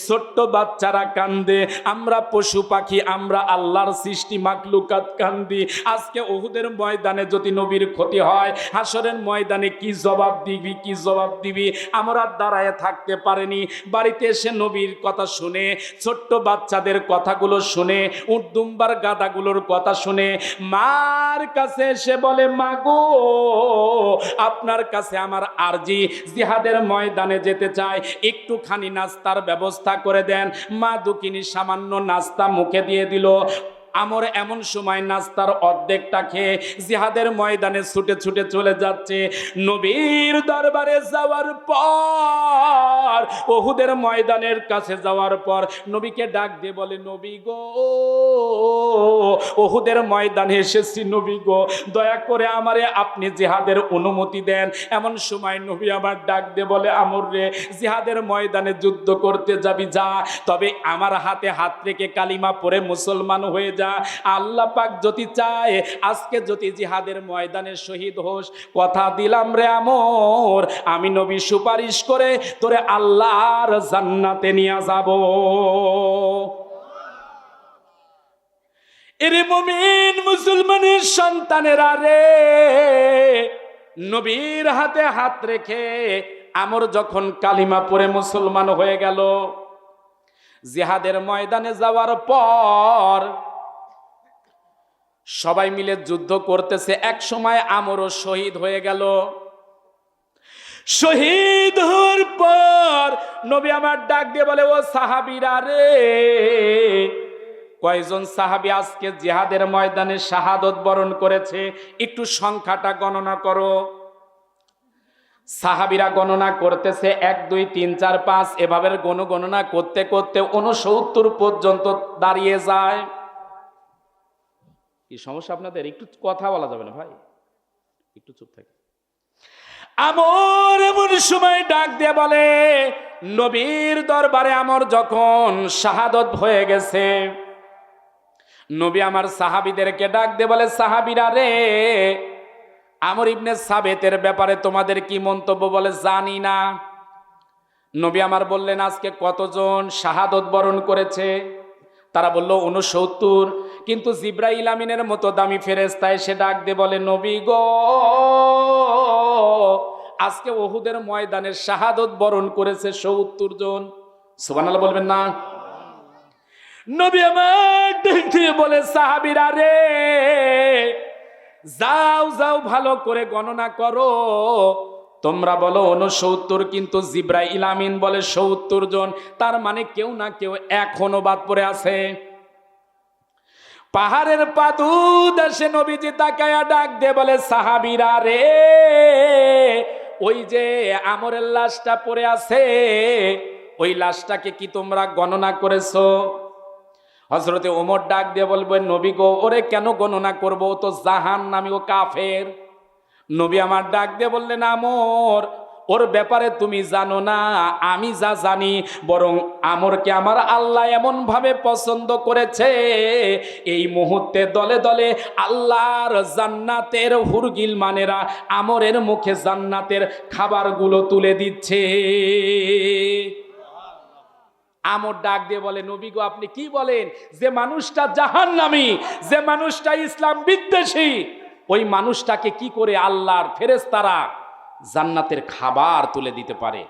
ছোট্ট বাচ্চারা কান্দে, আমরা পশু পাখি, আমরা আল্লাহর সৃষ্টি মাখলুকাত কান্দি। আজকে উহুদের ময়দানে যদি নবীর ক্ষতি হয়, হাসরের ময়দানে কি জবাব দিবি, কি জবাব দিবি? আমরা দাঁড়ায় থাকতে পারিনি, বাড়িতে এসে নবীর কথা শুনে, ছোট্ট বাচ্চাদের কথাগুলো শুনে, উট দুম্বার গাদাগুলোর কথা শুনে মার কাছে এসে বলে, মা গো, আপনার কাছে আমার আরজি, জিহাদের ময়দানে যেতে চাই, একটুখানি নাস্তার ব্যবস্থা করে দেন। মা দুকিনি সামান্য নাস্তা মুখে দিয়ে দিল। আমর এমন সময় নাস্তার অর্ধেকটা খেয়ে জিহাদের ময়দানে ছুটে ছুটে চলে যাচ্ছে। নবীর দরবারে যাওয়ার পর, উহুদের ময়দানের কাছে যাওয়ার পর নবীকে ডাক দিয়ে বলে, নবী গো, উহুদের ময়দানে এসেছি, নবী গো, দয়া করে আমারে আপনি জিহাদের অনুমতি দেন। এমন সময় নবী আমার ডাক দিয়ে বলে, আমর রে, জিহাদের ময়দানে যুদ্ধ করতে যাবি যা, তবে আমার হাতে হাত রেখে কালিমা পড়ে মুসলমান হয়ে যা। আল্লাহ পাক যদি চায়, আজকে যদি জিহাদের ময়দানে শহীদ হোস, কথা দিলাম রে আমর, আমি নবী সুপারিশ করে তোরে আল্লাহর জান্নাতে নিয়ে যাব। এরে মুমিন মুসলমানের সন্তানেরা রে, নবীর হাতে হাত রেখে আমর যখন কালিমা পড়ে মুসলমান হয়ে গেল, জিহাদের ময়দানে যাওয়ার পর সবাই মিলে যুদ্ধ করতেছে। এক সময় আমরও শহীদ হয়ে গেল। শহীদ হওয়ার পর নবী আমার ডাক দিয়ে বলে, ও সাহাবীরা রে, কয়জন সাহাবী আজকে জিহাদের ময়দানে শাহাদত বরণ করেছে? একটু সংখ্যাটা গণনা করো। সাহাবীরা গণনা করতেছে, 1 2 3 4 5, এভাবে গণনা করতে করতে 69 পর্যন্ত দাঁড়িয়ে যায়। কি সমস্যা আপনাদের? একটু কথা বলা যাবে না ভাই, একটু চুপ থাকে। আমর এমন সময় ডাক দিয়ে বলে, নবীর দরবারে আমর যখন শাহাদত হয়ে গেছে, নবী আমার সাহাবীদেরকে ডাক দিয়ে বলে, সাহাবীরা রে, আমর ইবনে সাবেতের ব্যাপারে তোমাদের কি মন্তব্য? বলে জানি না। নবী আমার বললেন আজকে কতজন শাহাদত বরণ করেছে? তারা বলল 69। কিন্তু জিব্রাইল আমিনের মতো দামি ফেরেশতা এসে ডাক দিয়ে বলে, নবী গো, আজকে উহুদের ময়দানে শাহাদত বরণ করেছে 70 জন। সুবহানাল্লাহ বলবেন না? নবী আমার দেখতে বলে, সাহাবীরা রে, যাও যাও ভালো করে গণনা করো। তোমরা বলো 69, কিন্তু জিব্রাইল আমিন বলে 70 জন। তার মানে কেউ না কেউ এখনো বাদ পড়ে আছে। পাহাড়ের পাদুদ এসে নবীজি তাকায়া ডাক দিয়ে বলে, সাহাবীরা রে, ওই যে আমরের লাশটা পড়ে আছে, ওই লাশটাকে কি তোমরা গণনা করেছো? হযরতে ওমর ডাক দিয়ে বলবেন, নবী গো, ওরে কেন গণনা করব? ও তো জাহান্নামী, ও কাফের। নবী আমার ডাক দিয়ে বললেন, আমর, ওর ব্যাপারে তুমি জানো না, আমি যা জানি। বরং আমরকে আমার আল্লাহ এমন ভাবে পছন্দ করেছে, এই মুহূর্তে দলে দলে আল্লাহর জান্নাতের হুরগিল মানেরা আমরের মুখে জান্নাতের খাবারগুলো তুলে দিচ্ছে। আমর ডাক দিয়ে বলে, নবী গো, আপনি কি বলেন? যে মানুষটা জাহান্নামী, যে মানুষটা ইসলাম বিদ্বেষী, ওই মানুষটাকে কি করে আল্লাহর ফেরেশতারা জান্নাতের খাবার তুলে দিতে পারে?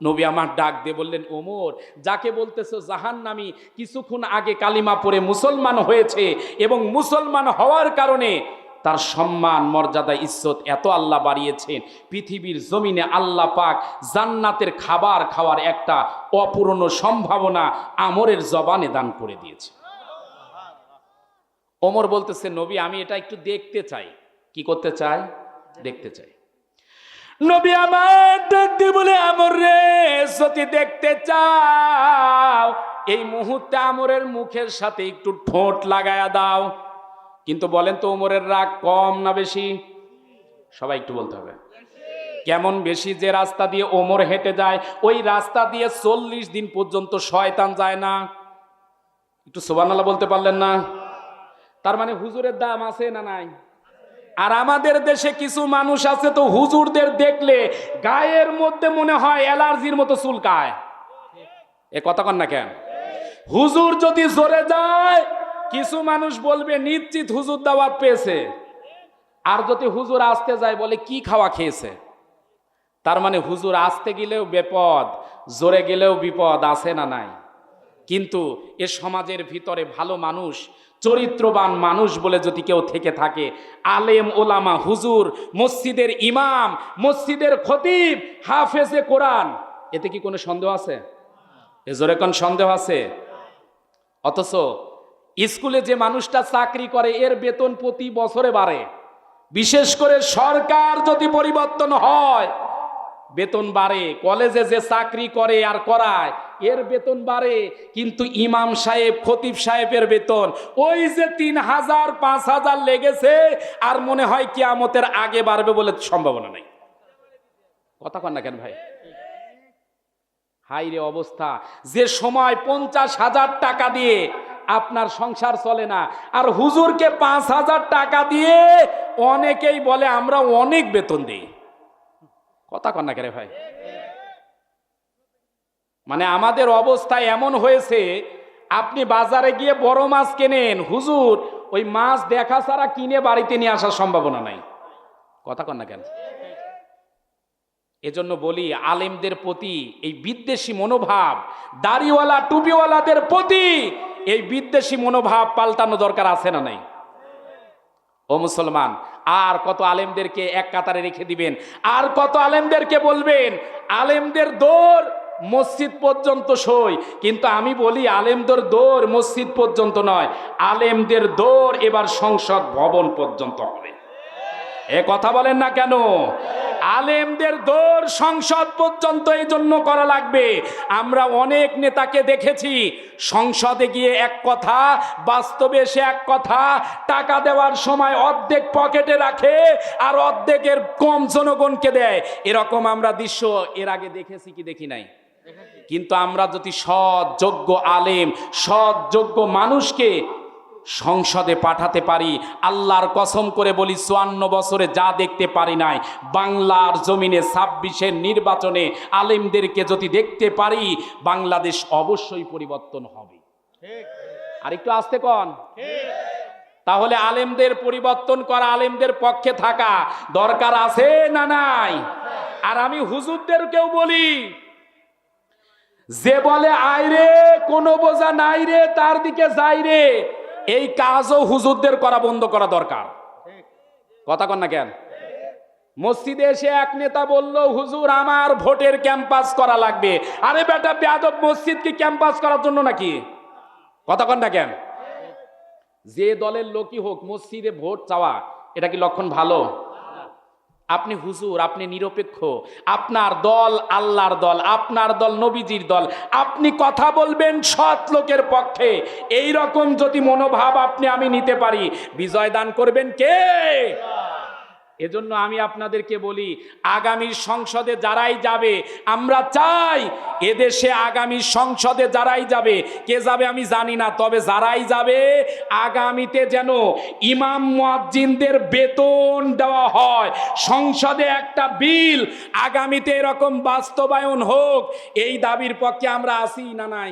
নবী আমার ডাক দিয়ে বললেন, ওমর, যাকে বলতেছো জাহান্নামী, কিছুক্ষণ আগে কালিমা পড়ে মুসলমান হয়েছে, এবং মুসলমান হওয়ার কারণে তার সম্মান, মর্যাদা, ইজ্জত এত আল্লাহ বাড়িয়েছেন, পৃথিবীর জমিনে আল্লাহ পাক জান্নাতের খাবার খাওয়ার একটা অপূর্ণ সম্ভাবনা আমরের জবানে দান করে দিয়েছে। ওমর বলতেছে, নবী, আমি এটা একটু দেখতে চাই। কি করতে চাই? দেখতে চাই। নবী আমার দেখতে বলে, আমর রে, যদি দেখতে চাও, এই মুহূর্তে আমরের মুখের সাথে একটু ঠোঁট লাগায়া দাও। কিন্তু বলেন তো, ওমরের রাগ কম না বেশি? সবাই একটু বলতে হবে। কেমন বেশি? যে রাস্তা দিয়ে ওমর হেঁটে যায়, ওই রাস্তা দিয়ে 40 দিন পর্যন্ত শয়তান যায় না। একটু সুবহানাল্লাহ বলতে পারলেন না? তার মানে হুজুরের দাম আছে না নাই? আর আমাদের দেশে কিছু মানুষ আছে তো, হুজুরদের দেখলে গায়ের মধ্যে মনে হয় অ্যালার্জির মতো চুলকায়। এ কথা কন না কেন? হুজুর যদি জোরে যায়, কিছু মানুষ বলবে নিশ্চিত হুজুর দাওয়াত পেয়েছে। আর যদি হুজুর আসতে যায়, বলে কি খাওয়া খেয়েছে। তার মানে হুজুর আসতে গেলেও বিপদ, জোরে গেলেও বিপদ, আছে না নাই? কিন্তু এ সমাজের ভিতরে ভালো মানুষ, চরিত্রবান মানুষ বলে যদি কেউ থেকে থাকে, আলেম ওলামা, হুজুর, মসজিদের ইমাম, মসজিদের খতিব, হাফেজে কোরআন, এতে কি কোনো সন্দেহ আছে? এ জোরে কোন সন্দেহ আছে? অথচ স্কুলে যে মানুষটা চাকরি করে, এর বেতন প্রতি বছরে বাড়ে। বিশেষ করে সরকার যদি পরিবর্তন হয়, বেতন বাড়ে। কলেজে যে চাকরি করে আর করায়, এর বেতন বাড়ে। কিন্তু ইমাম সাহেব, খতিব সাহেবের বেতন ওই যে 3000 5000 লেগেছে, আর মনে হয় কিয়ামতের আগে বাড়বে বলে সম্ভাবনা নাই। কথা কন না কেন ভাই? হাই রে অবস্থা! যে সময় 50,000 টাকা দিয়ে আপনার সংসার চলে না, আর হুজুরকে 5000 টাকা দিয়ে অনেকেই বলে আমরা অনেক বেতন দিই। কথা কন না কেন ভাই? মানে আমাদের অবস্থা এমন হয়েছে, আপনি বাজারে গিয়ে বড় মাছ কেনেন, হুজুর ওই মাছ দেখা ছাড়া কিনে বাড়িতে নিয়ে আসার সম্ভাবনা নাই। কথা কন না কেন? এজন্য বলি, আলেমদের প্রতি এই বিদ্বেষী মনোভাব, দাড়িওয়ালা টুপিওয়ালাদের প্রতি এই বিদ্বেষী মনোভাব পাল্টানো দরকার আছে না নাই? ও মুসলমান, আর কত আলেমদেরকে এক কাতারে রেখে দিবেন? আর কত আলেমদেরকে বলবেন আলেমদের দৌড় মসজিদ পর্যন্ত সই? কিন্তু আমি বলি, আলেমদের দৌড় মসজিদ পর্যন্ত নয়, আলেমদের দৌড় এবার সংসদ ভবন পর্যন্ত হবে। এ কথা বলেন না কেন? আলেমদের দৌড় সংসদ পর্যন্ত এই জন্য করা লাগবে। আমরা অনেক নেতাকে দেখেছি, সংসদে গিয়ে এক কথা, বাস্তবে সে এক কথা। টাকা দেওয়ার সময় অর্ধেক পকেটে রাখে, আর অর্ধেকের কম জনগণকে দেয়। এরকম আমরা দৃশ্য এর আগে দেখেছি কি দেখি নাই? কিন্তু আমরা যদি সৎ যোগ্য আলেম, সৎ যোগ্য মানুষকে সংসদে পাঠাতে পারি, আল্লাহর কসম করে বলি 54 বছরে যা দেখতে পারি নাই, বাংলার জমিনে 26-এর নির্বাচনে আলেমদেরকে যদি দেখতে পারি, বাংলাদেশ অবশ্যই পরিবর্তন হবে। আর একটু আস্তে কন। তাহলে আলেমদের পরিবর্তন করা, আলেমদের পক্ষে থাকা দরকার আছে না নাই? আর আমি হুজুরদেরকেও বলি, যে বলে আইরে কোনো বোঝা নাই রে তার দিকে যাই রে, এই কাজও হুজুরদের করা বন্ধ করা দরকার। কথা কন না কেন? মসজিদে এসে এক নেতা বলল, হুজুর আমার ভোটের ক্যাম্পাস করা লাগবে। আরে বেটা বেয়াদব, মসজিদ কি ক্যাম্পাস করার জন্য নাকি? কথা কন না কেন? যে দলের লোকই হোক, মসজিদে ভোট চাওয়া এটা কি লক্ষণ ভালো? আপনি হুজুর, আপনি নিরপেক্ষ, আপনার দল আল্লাহর দল, আপনার দল নবীজির দল, আপনি কথা বলবেন সৎ লোকের পক্ষে। এই রকম যদি মনোভাব আপনি আমি নিতে পারি, বিজয় দান করবেন কে? এজন্য আমি আপনাদেরকে বলি, আগামী সংসদে যারাই যাবে, আমরা চাই এদেশে আগামী সংসদে যারাই যাবে, কে যাবে আমি জানি না, তবে যারাই যাবে আগামীতে যেন ইমাম মুয়াজ্জিনদের বেতন দেওয়া হয়। সংসদে একটা বিল আগামীতে এরকম বাস্তবায়ন হোক, এই দাবির পক্ষে আমরা আছি না নাই?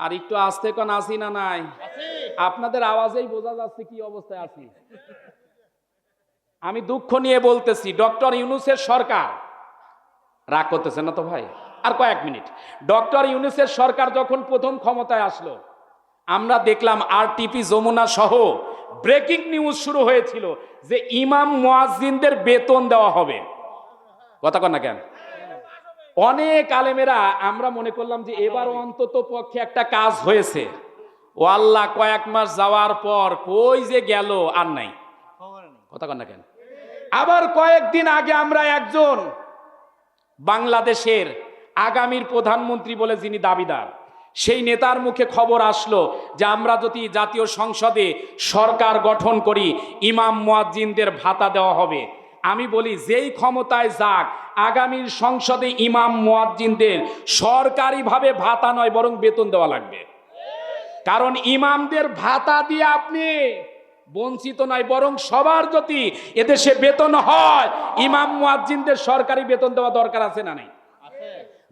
আর একটু আস্তে কোন আছি না নাই? আপনাদের আওয়াজেই বোঝা যাচ্ছে কি অবস্থায় আছি। আমি দুঃখ নিয়ে বলতেছি, ডক্টর ইউনূসের সরকার, রাগ করতেছেন না তো ভাই? আর কয়েক মিনিট। ডক্টর ইউনূসের সরকার যখন প্রথম ক্ষমতায় আসলো, আমরা দেখলাম আরটিপি যমুনা সহ ব্রেকিং নিউজ শুরু হয়েছিল যে ইমাম মুয়াজ্জিনদের বেতন দেওয়া হবে। কথা কন না কেন? অনেক আলেমেরা আমরা মনে করলাম যে এবার অন্তত পক্ষে একটা কাজ হয়েছে। ও আল্লাহ, কয়েক মাস যাওয়ার পর কই যে গেল আর নাই। কথা কন না কেন? আবার কয়েকদিন আগে আমরা একজন বাংলাদেশের আগামীর প্রধানমন্ত্রী বলে যিনি দাবিদার, সেই নেতার মুখে খবর আসলো যে আমরা যদি জাতীয় সংসদে সরকার গঠন করি, ইমাম মুয়াজ্জিনদের ভাতা দেওয়া হবে। আমি বলি, যেই ক্ষমতায় যাক, আগামীর সংসদে ইমাম মুয়াজ্জিনদের সরকারিভাবে ভাতা নয় বরং বেতন দেওয়া লাগবে। কারণ ইমামদের ভাতা দিয়ে আপনি বঞ্চিত নয়, বরং সবার যদি এদেশে বেতন হয়, ইমাম মুয়াজ্জিনদের সরকারি বেতন দেওয়া দরকার আছে না নাই?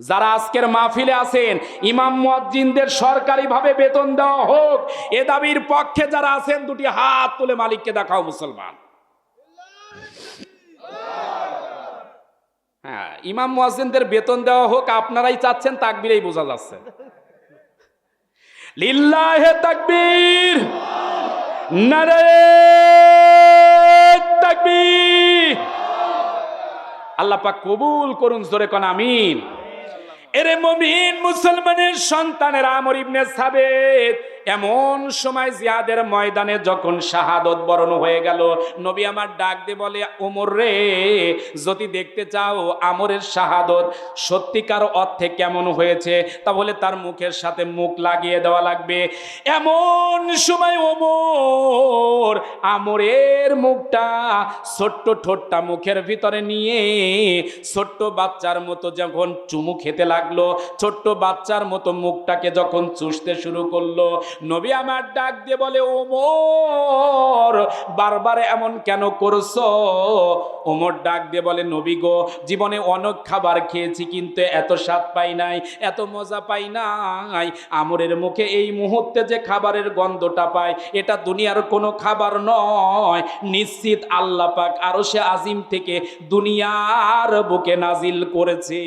যারা আজকের মাহফিলে আছেন, ইমাম মুয়াজ্জিনদের সরকারিভাবে বেতন দেওয়া হোক, এ দাবির পক্ষে যারা আছেন দুটি হাত তুলে মালিককে দেখাও মুসলমান। হ্যাঁ, ইমাম মুয়াজ্জিনদের বেতন দেওয়া হোক আপনারাই চাচ্ছেন, তাকবীরেই বোঝা যাচ্ছে। লিল্লাহে তাকবীর, নারায়ে তাকবীর। আল্লাহ পাক কবুল করুন, জোরে কোন আমিন। এরে মুমিন মুসলমানের সন্তানেরা, আমর ইবনে সাবেত এমন সময় জিহাদের ময়দানে যখন শাহাদত বরণ হয়ে গেল, নবী আমার ডাক দিয়ে বলে, ওমর রে, যদি দেখতে চাও আমরের শাহাদত সত্যিকার অর্থে কেমন হয়েছে, তাহলে তার মুখের সাথে মুখ লাগিয়ে দেওয়া লাগবে। এমন সময় ওমর আমরের মুখটা, ছোট্ট ঠোঁটটা মুখের ভিতরে নিয়ে ছোট্ট বাচ্চার মতো যখন চুমু খেতে লাগলো, ছোট্ট বাচ্চার মতো মুখটাকে যখন চুষতে শুরু করলো, নবী আমার ডাক দিয়ে বলে, ওমর বারবার এমন কেন করছো? ওমর ডাক দিয়ে বলে, নবী গো, জীবনে অনেক খাবার খেয়েছি কিন্তু এত স্বাদ পাই নাই, এত মজা পাই নাই। আমরের মুখে এই মুহূর্তে যে খাবারের গন্ধটা পায়, এটা দুনিয়ার কোনো খাবার নয়, নিশ্চিত আল্লাহ পাক আরশে আজিম থেকে দুনিয়ার বুকে নাজিল করেছে।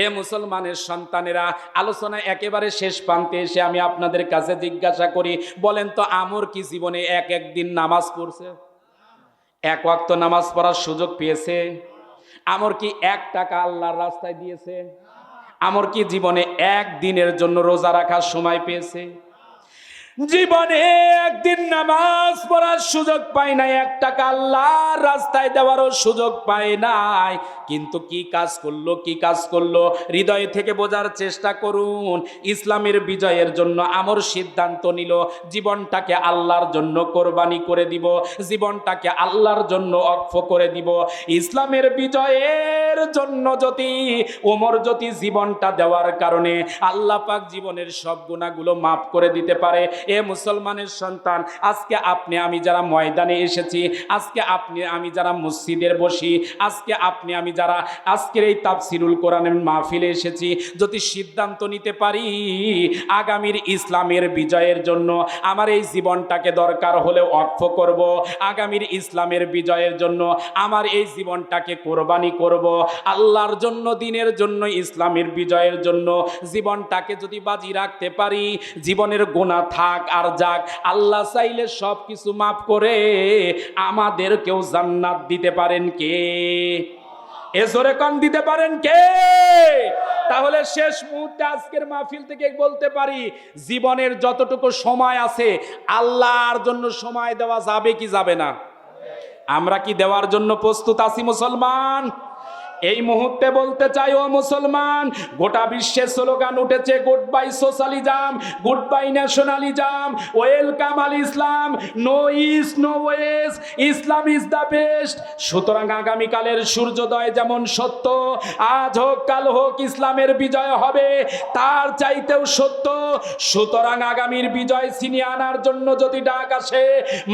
এ মুসলমানের সন্তানেরা, আলোচনা একেবারে শেষ প্রান্তে এসে আমি আপনাদের কাছে জিজ্ঞাসা করি, বলেন তো, আমর কি জীবনে একদিন নামাজ পড়ছে? এক ওয়াক্ত নামাজ পড়ার সুযোগ পেয়েছে? আমর কি 1 টাকা আল্লাহর রাস্তায় দিয়েছে? আমর কি জীবনে একদিনের জন্য রোজা রাখার সময় পেয়েছে? জীবনে একদিন নামাজ পড়ার সুযোগ পাই নাই, এক টাকা আল্লাহর রাস্তায় দেওয়ারও সুযোগ পাই নাই, কিন্তু কি কাজ করলো হৃদয় থেকে বোঝার চেষ্টা করুন। ইসলামের বিজয়ের জন্য আমর সিদ্ধান্ত নিল জীবনটাকে আল্লাহর জন্য কোরবানি করে দিব, জীবনটাকে আল্লাহর জন্য অক্ফ করে দিব। ইসলামের বিজয়ের জন্য যদি ওমর যদি জীবনটা দেওয়ার কারণে আল্লাহ পাক জীবনের সব গুনাহগুলো মাফ করে দিতে পারে। এ মুসলমানের সন্তান, আজকে আপনি আমি যারা ময়দানে এসেছি, আজকে আপনি আমি যারা মসজিদের বসি, আজকে আপনি আমি যারা আজকের এই তাফসিরুল কোরআনের মাহফিলে এসেছি, যদি সিদ্ধান্ত নিতে পারি আগামীর ইসলামের বিজয়ের জন্য আমার এই জীবনটাকে দরকার হলে ওয়াকফ করব, আগামীর ইসলামের বিজয়ের জন্য আমার এই জীবনটাকে কোরবানি করব, আল্লাহর জন্য, দিনের জন্য, ইসলামের বিজয়ের জন্য জীবনটাকে যদি বাজি রাখতে পারি, জীবনের গুনাহ থাক আর যাক, আল্লাহ চাইলে সব কিছু মাফ করে আমাদেরকেও জান্নাত দিতে পারেন কে? এজোরে কান দিতে পারেন কে? তাহলে শেষ মুহূর্তে আজকের মাহফিল থেকে বলতে পারি, জীবনের যতটুকু সময় আছে আল্লাহর জন্য সময় দেওয়া যাবে কি যাবে না? আমরা কি দেওয়ার জন্য প্রস্তুত আছি মুসলমান? এই মুহূর্তে বলতে চাই, ও মুসলমান, গোটা বিশ্বে স্লোগান উঠেছে goodbye socialism, goodbye nationalism, welcome আল ইসলাম, no east no west, Islam is the best. সুতরাং আগামীকালের সূর্যোদয় যেমন সত্য, আজ হোক কাল হোক ইসলামের বিজয় হবে তার চাইতেও সত্য। সুতরাং আগামীর বিজয় ছিনিয়ে আনার জন্য যদি ডাক আসে,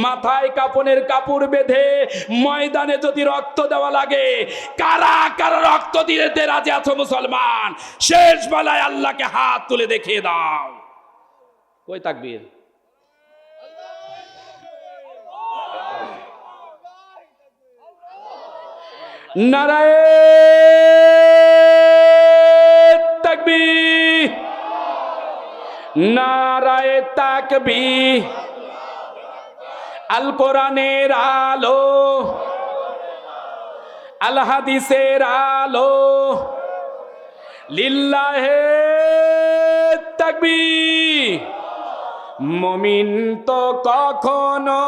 মাথায় কাপনের কাপড় বেঁধে ময়দানে যদি রক্ত দেওয়া লাগে, কারা কারা রক্ত দিতে রাজি আছো মুসলমান? শেষ বেলায় আল্লাহকে হাত তুলে দেখিয়ে দাও। কই তাকবীর? নারায়ে তাকবীর, নারায়ে তাকবীর। আল কোরআনের আলো, আল হাদিসের আলো, লিল্লাহে তাকবীর। মুমিন তো কখনো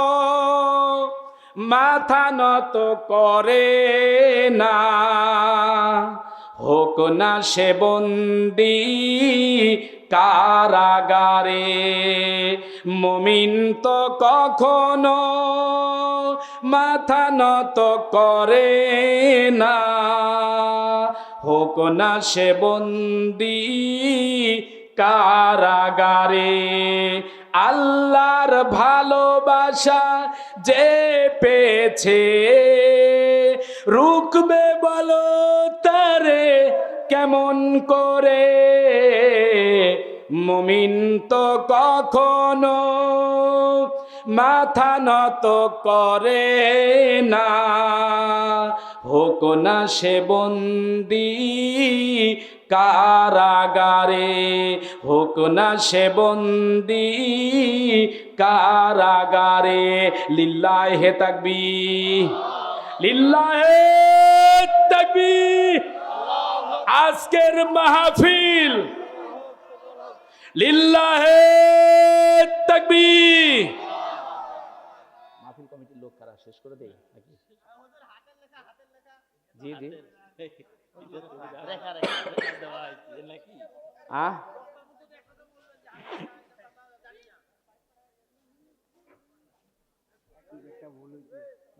মাথা নত করে না, হোক না সে বন্দী কারাগারে। মুমিন তো কখনো মাথা নত করে না, হোক না সে বন্দী কারাগারে। আল্লাহর ভালোবাসা যে পেয়েছে, রুকবে বলো তারে কেমন করে? মুমিন তো কখনো মাথা নত করে না, হোক না সে বন্দী কারাগারে, হোক না সে বন্দী কারাগারে। লিল্লাহে তাকবীর, লিল্লাহে তাকবীর। আজকের মাহফিল লিল্লাহে তাকবীর। মাহফিল কমিটির লোক কারা শেষ করে দেই নাকি? জি জি,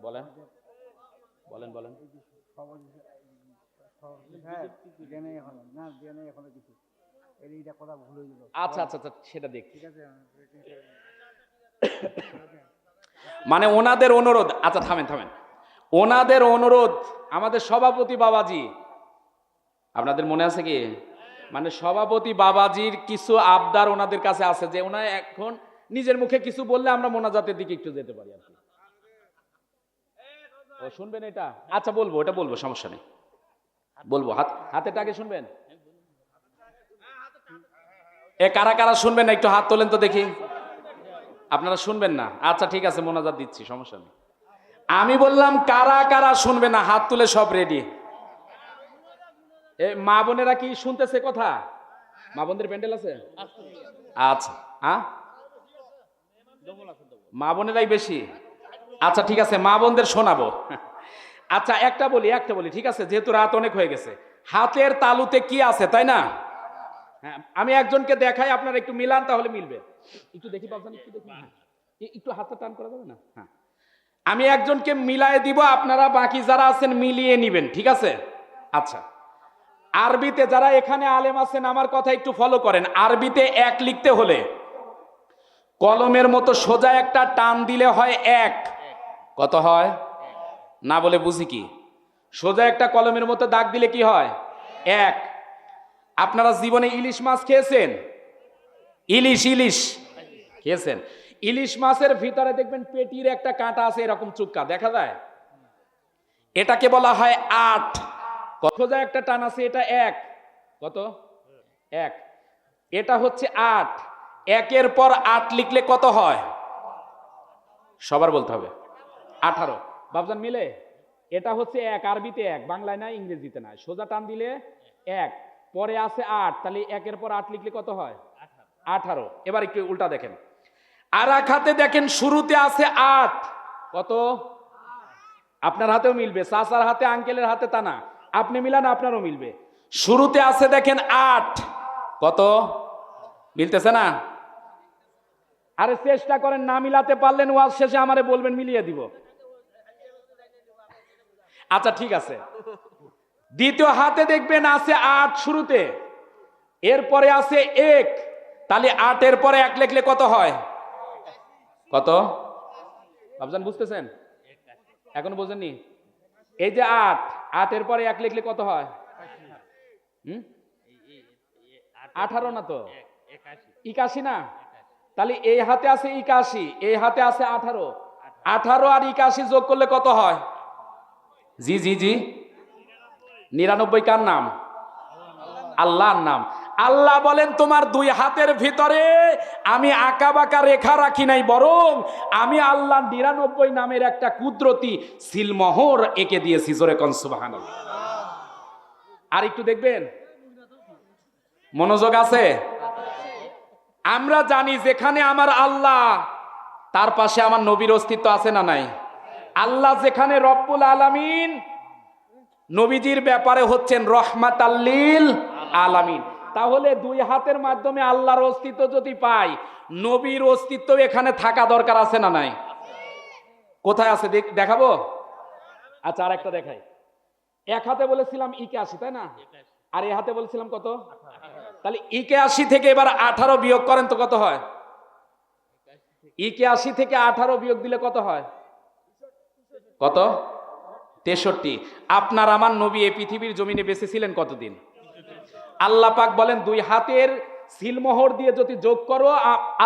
বলেন বলেন বলেন। আচ্ছা আচ্ছা আচ্ছা, সেটা দেখ। মানে ওনাদের অনুরোধ, আচ্ছা থামেন থামেন, ওনাদের অনুরোধ আমাদের সভাপতি বাবাজি, আপনাদের মনে আছে কি? মানে সভাপতি বাবাজির কিছু আবদার ওনাদের কাছে আছে, যে ওনারা এখন নিজের মুখে কিছু বললে আমরা মোনাজাতের দিকে একটু যেতে পারি আর কি। ও শুনবেন এটা? আচ্ছা বলবো, এটা বলবো, সমস্যা নেই, বলবো। হাতেটা আগে শুনবেন। এ কারা কারা শুনবেন না একটু হাত তোলেন তো দেখি। আপনারা শুনবেন না? আচ্ছা ঠিক আছে, মোনাজাত দিচ্ছি, সমস্যা নেই। আমি বললাম কারা কারা শুনবে না, হাত তুলে সব রেডি। এ মা বোনেরা কি শুনতেছে কথা? মা বোনদের প্যান্ডেল আছে? আচ্ছা, মা বোনেরাই বেশি। আচ্ছা ঠিক আছে, মা বোনদের শোনাবো। আচ্ছা একটা বলি ঠিক আছে, যেহেতু রাত অনেক হয়ে গেছে। হাতের তালুতে কি আছে, তাই না? হ্যাঁ, আমি একজনকে দেখাই, আপনারা একটু মিলান, তাহলে মিলবে। একটু দেখি বাবজান, একটু দেখি। হ্যাঁ, একটু হাতটা টান করা যাবে না? হ্যাঁ, আমি একজনকে মিলায়ে দিব, আপনারা বাকি যারা আছেন মিলিয়ে নিবেন, ঠিক আছে? আচ্ছা, আরবিতে যারা এখানে আলেম আছেন আমার কথা একটু ফলো করেন। আরবিতে এক লিখতে হলে কলমের মতো সোজা একটা টান দিলে হয় এক। কত হয়? না বলে বুঝি কি? সোজা একটা কলমের মতো দাগ দিলে কি হয়? এক। আপনারা জীবনে ইলিশ মাছ খেয়েছেন? ইলিশ খেয়েছেন? ইলিশ মাছের ভিতরে দেখবেন পেটির একটা কাঁটা আছে, এরকম চুক্কা দেখা যায়। এটাকে বলা হয় আট। সোজা একটা টান আছে, এটা এক। কত? এক। এটা হচ্ছে আট। একের পর আট লিখলে কত হয়? সবার বলতে হবে 18। বাবজান মিলে? এটা হচ্ছে এক, আরবিতে এক, বাংলায় না ইংরেজিতে না। সোজা টান দিলে এক, পরে আছে আট, তাহলে একের পর আট লিখলে কত হয়? 18। এবার একটু উল্টা দেখেন, আর এক হাতে দেখেন শুরুতে আছে আট। কত? আপনার হাতেও মিলবে, চাচার হাতে, আঙ্কেলের হাতে তা না, আপনি মিলান আপনারও মিলবে। শুরুতে আছে দেখেন আট। কত? মিলতেছে না? আরে চেষ্টা করেন, না মিলাতে পারলেন ওয়াজ শেষে আমারে বলবেন, মিলিয়ে দিব। আচ্ছা ঠিক আছে। দ্বিতীয় হাতে দেখবেন আছে আট শুরুতে, এরপরে আছে এক, তাহলে আটের পরে এক লিখলে কত হয়? কত? বাবজান বুঝতেছেন? এখন বোঝেননি? এই যে আট, আটের পরে এক লিখলে কত হয়? 18 না তো, 81 না? তাহলে এই হাতে আছে 81, এই হাতে আছে 18। 18 আর 81 যোগ করলে কত হয়? জি জি জি, 99 কার নাম? আল্লাহর নাম। আল্লাহ বলেন তোমার দুই হাতের ভিতরে আমি আঁকা বাঁকা রেখা রাখি নাই, বরং আমি আল্লাহ 99 নামের একটা কুদরতি সিলমোহর এঁকে দিয়েছি। জোরে কোন সুবহানাল্লাহ। আর একটু দেখবেন, মনোযোগ আছে? আমরা জানি যেখানে আমার আল্লাহ, তার পাশে আমার নবীর অস্তিত্ব আছে না নাই? আল্লাহ যেখানে রব্বুল আলামিন, নবীজির ব্যাপারে হচ্ছেন রহমাতাল লিল আলামিন। তাহলে দুই হাতের মাধ্যমে আল্লাহর অস্তিত্ব যদি পাই, নবীর অস্তিত্ব এখানে থাকা দরকার আছে না নাই? কোথায় আছে দেখাবো? আচ্ছা আর একটা দেখাই। এক হাতে বলেছিলাম 81, তাই না? আর এই হাতে বলেছিলাম কত? তাহলে 81 থেকে এবার 18 বিয়োগ করেন তো কত হয়? 81 থেকে 18 বিয়োগ দিলে কত হয়? কত? 63। আপনার আমার নবী এই পৃথিবীর জমিনে বেঁচে ছিলেন কতদিন? আল্লাহ পাক বলেন দুই হাতের সিলমোহর দিয়ে যদি যোগ করো,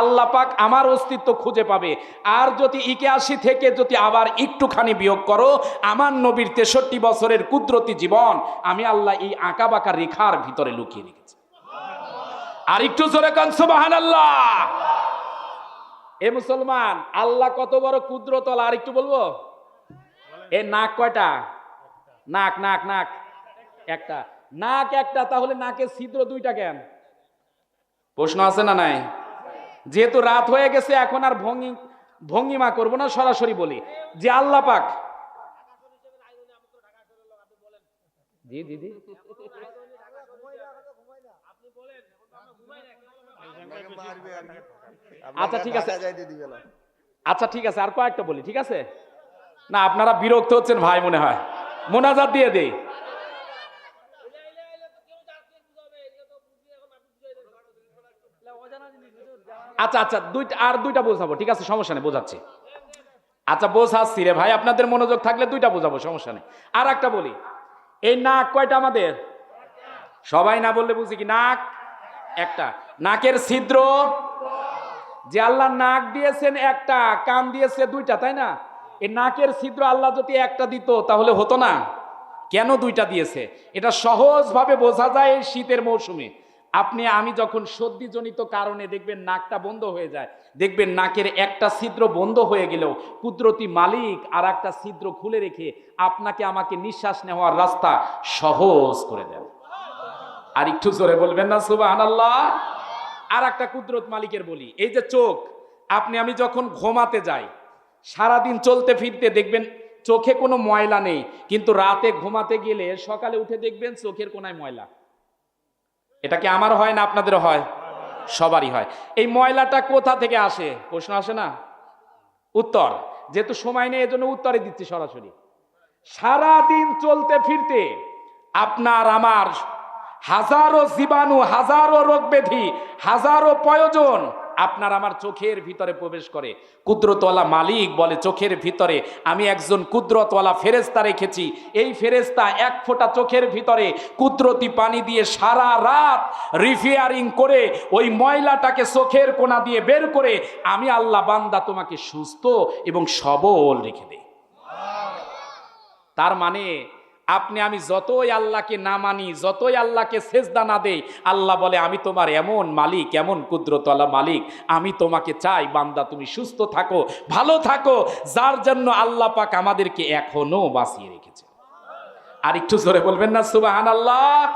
আল্লাহ পাক আমার অস্তিত্ব খুঁজে পাবে। আর যদি 81 থেকে যদি আবার একটুখানি বিয়োগ করো, আমার নবীর 63 বছরের কুদরতি জীবন আমি আল্লাহ এই আঁকা বাঁকা রেখার ভিতরে লুকিয়ে রেখেছি। আর একটু জোরে কান সুবহানাল্লাহ। এ মুসলমান, আল্লাহ কত বড় কুদরতওয়ালা, আর একটু বলবো? এ নাক কয়টা? নাক নাক নাক একটা। নাক একটা, তাহলে নাকের ছিদ্র দুইটা কেন? প্রশ্ন আছে না নাই? যেহেতু রাত হয়ে গেছে, এখন আর ভঙ্গিমা করব না, সরাসরি বলি যে আল্লাহ পাক, জি জি জি, আচ্ছা ঠিক আছে, আচ্ছা ঠিক আছে, আর কয়েকটা বলি, ঠিক আছে? না আপনারা বিরক্ত হচ্ছেন ভাই মনে হয়, মোনাজাত দিয়ে দেই। আচ্ছা আচ্ছা, দুইটা বোঝাবো, ঠিক আছে, সমস্যা নেই, বোঝাচ্ছি। আচ্ছা বোঝাচ্ছি রে ভাই, আপনাদের মনোযোগ থাকলে দুইটা বোঝাবো, সমস্যা নেই। আর একটা বলি, এই নাক কয়টা আমাদের? সবাই না বললে বুঝি কি? নাক একটা। নাকের ছিদ্র, যে আল্লাহ নাক দিয়েছেন একটা, কান দিয়েছে দুইটা, তাই না? এই নাকের ছিদ্র আল্লাহ যদি একটা দিত তাহলে হতো না? কেন দুইটা দিয়েছে? এটা সহজভাবে বোঝা যায় এই শীতের মৌসুমে। আমি যখন সর্দিজনিত কারণে দেখবেন নাকটা বন্ধ হয়ে যায়, দেখবেন নাকের একটা ছিদ্র বন্ধ হয়ে গেলেও কুদরতি মালিক আর একটা ছিদ্র খুলে রেখে আপনাকে আমাকে নিঃশ্বাস নেওয়ার রাস্তা সহজ করে দেন। আর একটু জোরে বলবেন না সুবহানাল্লাহ? আর একটা কুদরত মালিকের বলি, এই যে চোখ, আপনি আমি যখন ঘুমাতে যাই, সারাদিন চলতে ফিরতে দেখবেন চোখে কোনো ময়লা নেই, কিন্তু রাতে ঘুমাতে গেলে সকালে উঠে দেখবেন চোখের কোনায় ময়লা। এটা কি আমার হয় না আপনাদের হয়? সবারই হয়। এই ময়লাটা কোথা থেকে আসে? প্রশ্ন আসে না? উত্তর, যেহেতু সময় নেই এজন্য উত্তরে দিচ্ছি সরাসরি। সারাদিন চলতে ফিরতে আপনার আমার হাজারো জীবাণু, হাজারো রোগ ব্যাধি, হাজারো প্রয়োজন আপনার আমার চোখের ভিতরে প্রবেশ করে। কুদরতওয়ালা মালিক বলে, চোখের ভিতরে আমি একজন কুদরতওয়ালা ফেরেশতা রেখেছি। এই ফেরেশতা এক ফোঁটা চোখের ভিতরে কুদরতি পানি দিয়ে সারা রাত রিপেয়ারিং করে ওই ময়লাটাকে চোখের কোনা দিয়ে বের করে আমি আল্লাহ বান্দা তোমাকে সুস্থ এবং সবল রেখে দেই। তার মানে আপনি আমি যতই আল্লাহকে না মানি, যতই আল্লাহকে সেজদা না দেই, আল্লাহ বলে আমি তোমার এমন মালিক, এমন কুদরতওয়ালা মালিক, আমি তোমাকে চাই বান্দা তুমি সুস্থ থাকো, ভালো থাকো, যার জন্য আল্লাহ পাক আমাদেরকে এখনো বাঁচিয়ে রেখেছে। আর একটু জোরে বলবেন না সুবহানাল্লাহ?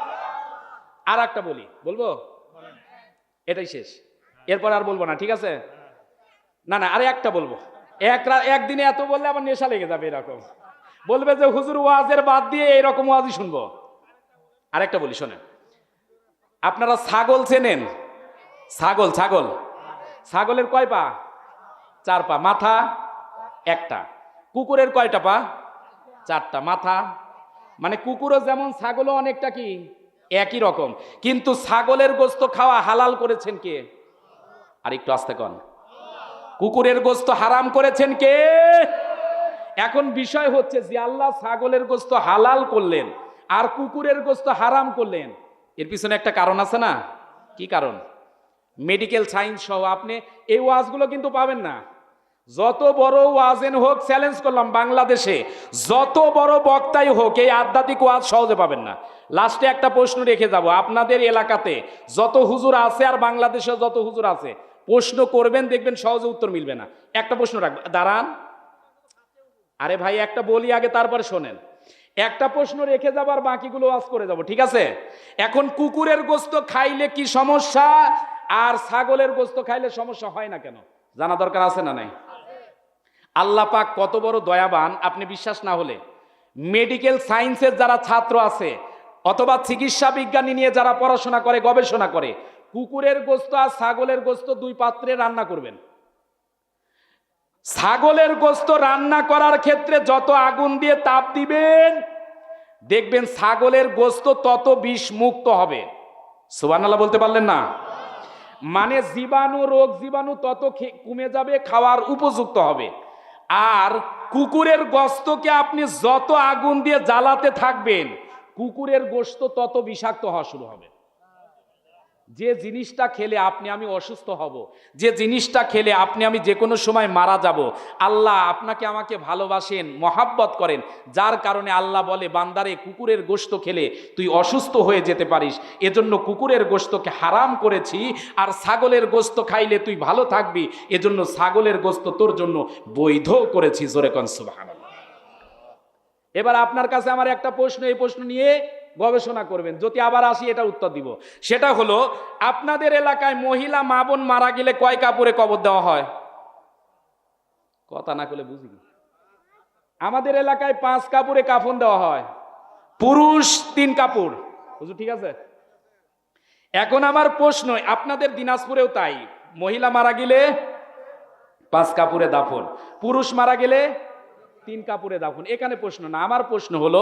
আর একটা বলবো, এটাই শেষ, এরপর আর বলবো না, ঠিক আছে? না না, আরে একটা বলবো। একদিনে এত বললে আবার নেশা লেগে যাবে, এরকম বলবে যে হুজুর ওয়াজের বাদ দিয়ে এইরকম ওয়াজই শুনবো। আরেকটা বলি শোনেন, আপনারা ছাগল চেনেন? ছাগলের কয় পা? 4 পা, মাথা একটা। কুকুরের কয়টা পা? 4টা, মাথা। মানে কুকুরও যেমন ছাগলও অনেকটা কি একই রকম, কিন্তু ছাগলের গোশত খাওয়া হালাল করেছেন কে? আর একটু আস্তে কন। কুকুরের গোশত হারাম করেছেন কে? এখন বিষয় হচ্ছে যে আল্লাহ ছাগলের গোশত হালাল করলেন আর কুকুরের গোশত হারাম করলেন, এর পিছনে একটা কারণ আছে না? কি কারণ? মেডিকেল সায়েন্স সহ আপনি এই ওয়াজগুলো কিন্তু পাবেন না। যত বড় ওয়াজেন হোক, চ্যালেঞ্জ করলাম, বাংলাদেশে যত বড় বক্তাই হোক, এই আধ্যাত্মিক ওয়াজ সহজে পাবেন না। লাস্টে একটা প্রশ্ন রেখে যাব, আপনাদের এলাকাতে যত হুজুর আছে আর বাংলাদেশে যত হুজুর আছে, প্রশ্ন করবেন দেখবেন সহজে উত্তর মিলবে না। একটা প্রশ্ন রাখবেন, দাঁড়ান, আরে ভাই একটা বলি আগে তারপরে শোনেন। একটা প্রশ্ন রেখে যাবো আর বাকিগুলো ওয়াজ করে যাব, ঠিক আছে? এখন কুকুরের গোশত খাইলে কি সমস্যা আর ছাগলের গোশত খাইলে সমস্যা হয় না কেন জানা দরকার আছে না নাই? আল্লাহ পাক কত বড় দয়াবান, আপনি বিশ্বাস না হলে মেডিকেল সায়েন্সের যারা ছাত্র আছে অথবা চিকিৎসা বিজ্ঞানী নিয়ে যারা পড়াশোনা করে, গবেষণা করে, কুকুরের গোশত আর ছাগলের গোশত 2 পাত্রে রান্না করবেন। ছাগলের গোশত রান্না করার ক্ষেত্রে যত আগুন দিয়ে তাপ দিবেন দেখবেন ছাগলের গোশত তত বিষ মুক্ত হবে। সুবহানাল্লাহ বলতে পারলেন না? মানে জীবাণু, রোগ জীবাণু তত কমে যাবে, খাওয়ার উপযুক্ত হবে। আর কুকুরের গোশতকে আপনি যত আগুন দিয়ে জ্বালাতে থাকবেন কুকুরের গোশত তত বিষাক্ত হওয়া শুরু হবে। যে জিনিসটা খেলে আপনি আমি অসুস্থ হব, যে জিনিসটা খেলে আপনি আমি যে কোনো সময় মারা যাব, আল্লাহ আপনাকে আমাকে ভালোবাসেন, মহাব্বত করেন, যার কারণে আল্লাহ বলে বান্দারে কুকুরের গোশত খেলে তুই অসুস্থ হয়ে যেতে পারিস, এজন্য কুকুরের গোশতকে হারাম করেছি, আর ছাগলের গোশত খাইলে তুই ভালো থাকবি, এজন্য ছাগলের গোশত তোর জন্য বৈধ করেছি। জোরে কোন সুবহানাল্লাহ। এবার আপনার কাছে আমার একটা প্রশ্ন, এই প্রশ্ন নিয়ে গবেষণা করবেন, যদি আবার আসি এটা উত্তর দিব। সেটা হলো, আপনাদের এলাকায় মহিলা মা বোন মারা গেলে কয় কাপড়ে কবর দেওয়া হয়? কথা না করলে বুঝি। আমাদের এলাকায় 5 কাপড়ে কাফন দেওয়া হয়, পুরুষ 3 কাপড়। বুঝু ঠিক আছে? এখন আমার প্রশ্ন, আপনাদের দিনাজপুরেও তাই, মহিলা মারা গেলে 5 কাপড়ে দাফন, পুরুষ মারা গেলে 3 কাপড়ে দাফন। এখানে প্রশ্ন না, আমার প্রশ্ন হলো,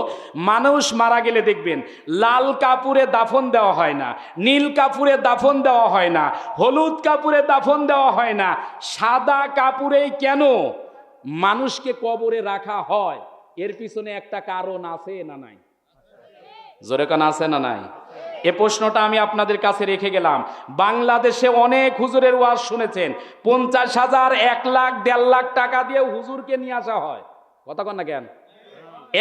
মানুষ মারা গেলে দেখবেন লাল কাপড়ে দাফন দেওয়া হয় না, নীল কাপড়ে দাফন দেওয়া হয় না, হলুদ কাপড়ে দাফন দেওয়া হয় না, সাদা কাপড়েই কেন মানুষকে কবরে রাখা হয়? এর পিছনে একটা কারণ আছে না নাই? জোরে কান আছে না নাই? এ প্রশ্নটা আমি আপনাদের কাছে রেখে গেলাম। বাংলাদেশে অনেক হুজুরের ওয়াজ শুনেছেন, 50,000, 1 লাখ, 1.5 লাখ টাকা দিয়ে হুজুরকে নিয়ে আসা হয়। কথা কন না কেন?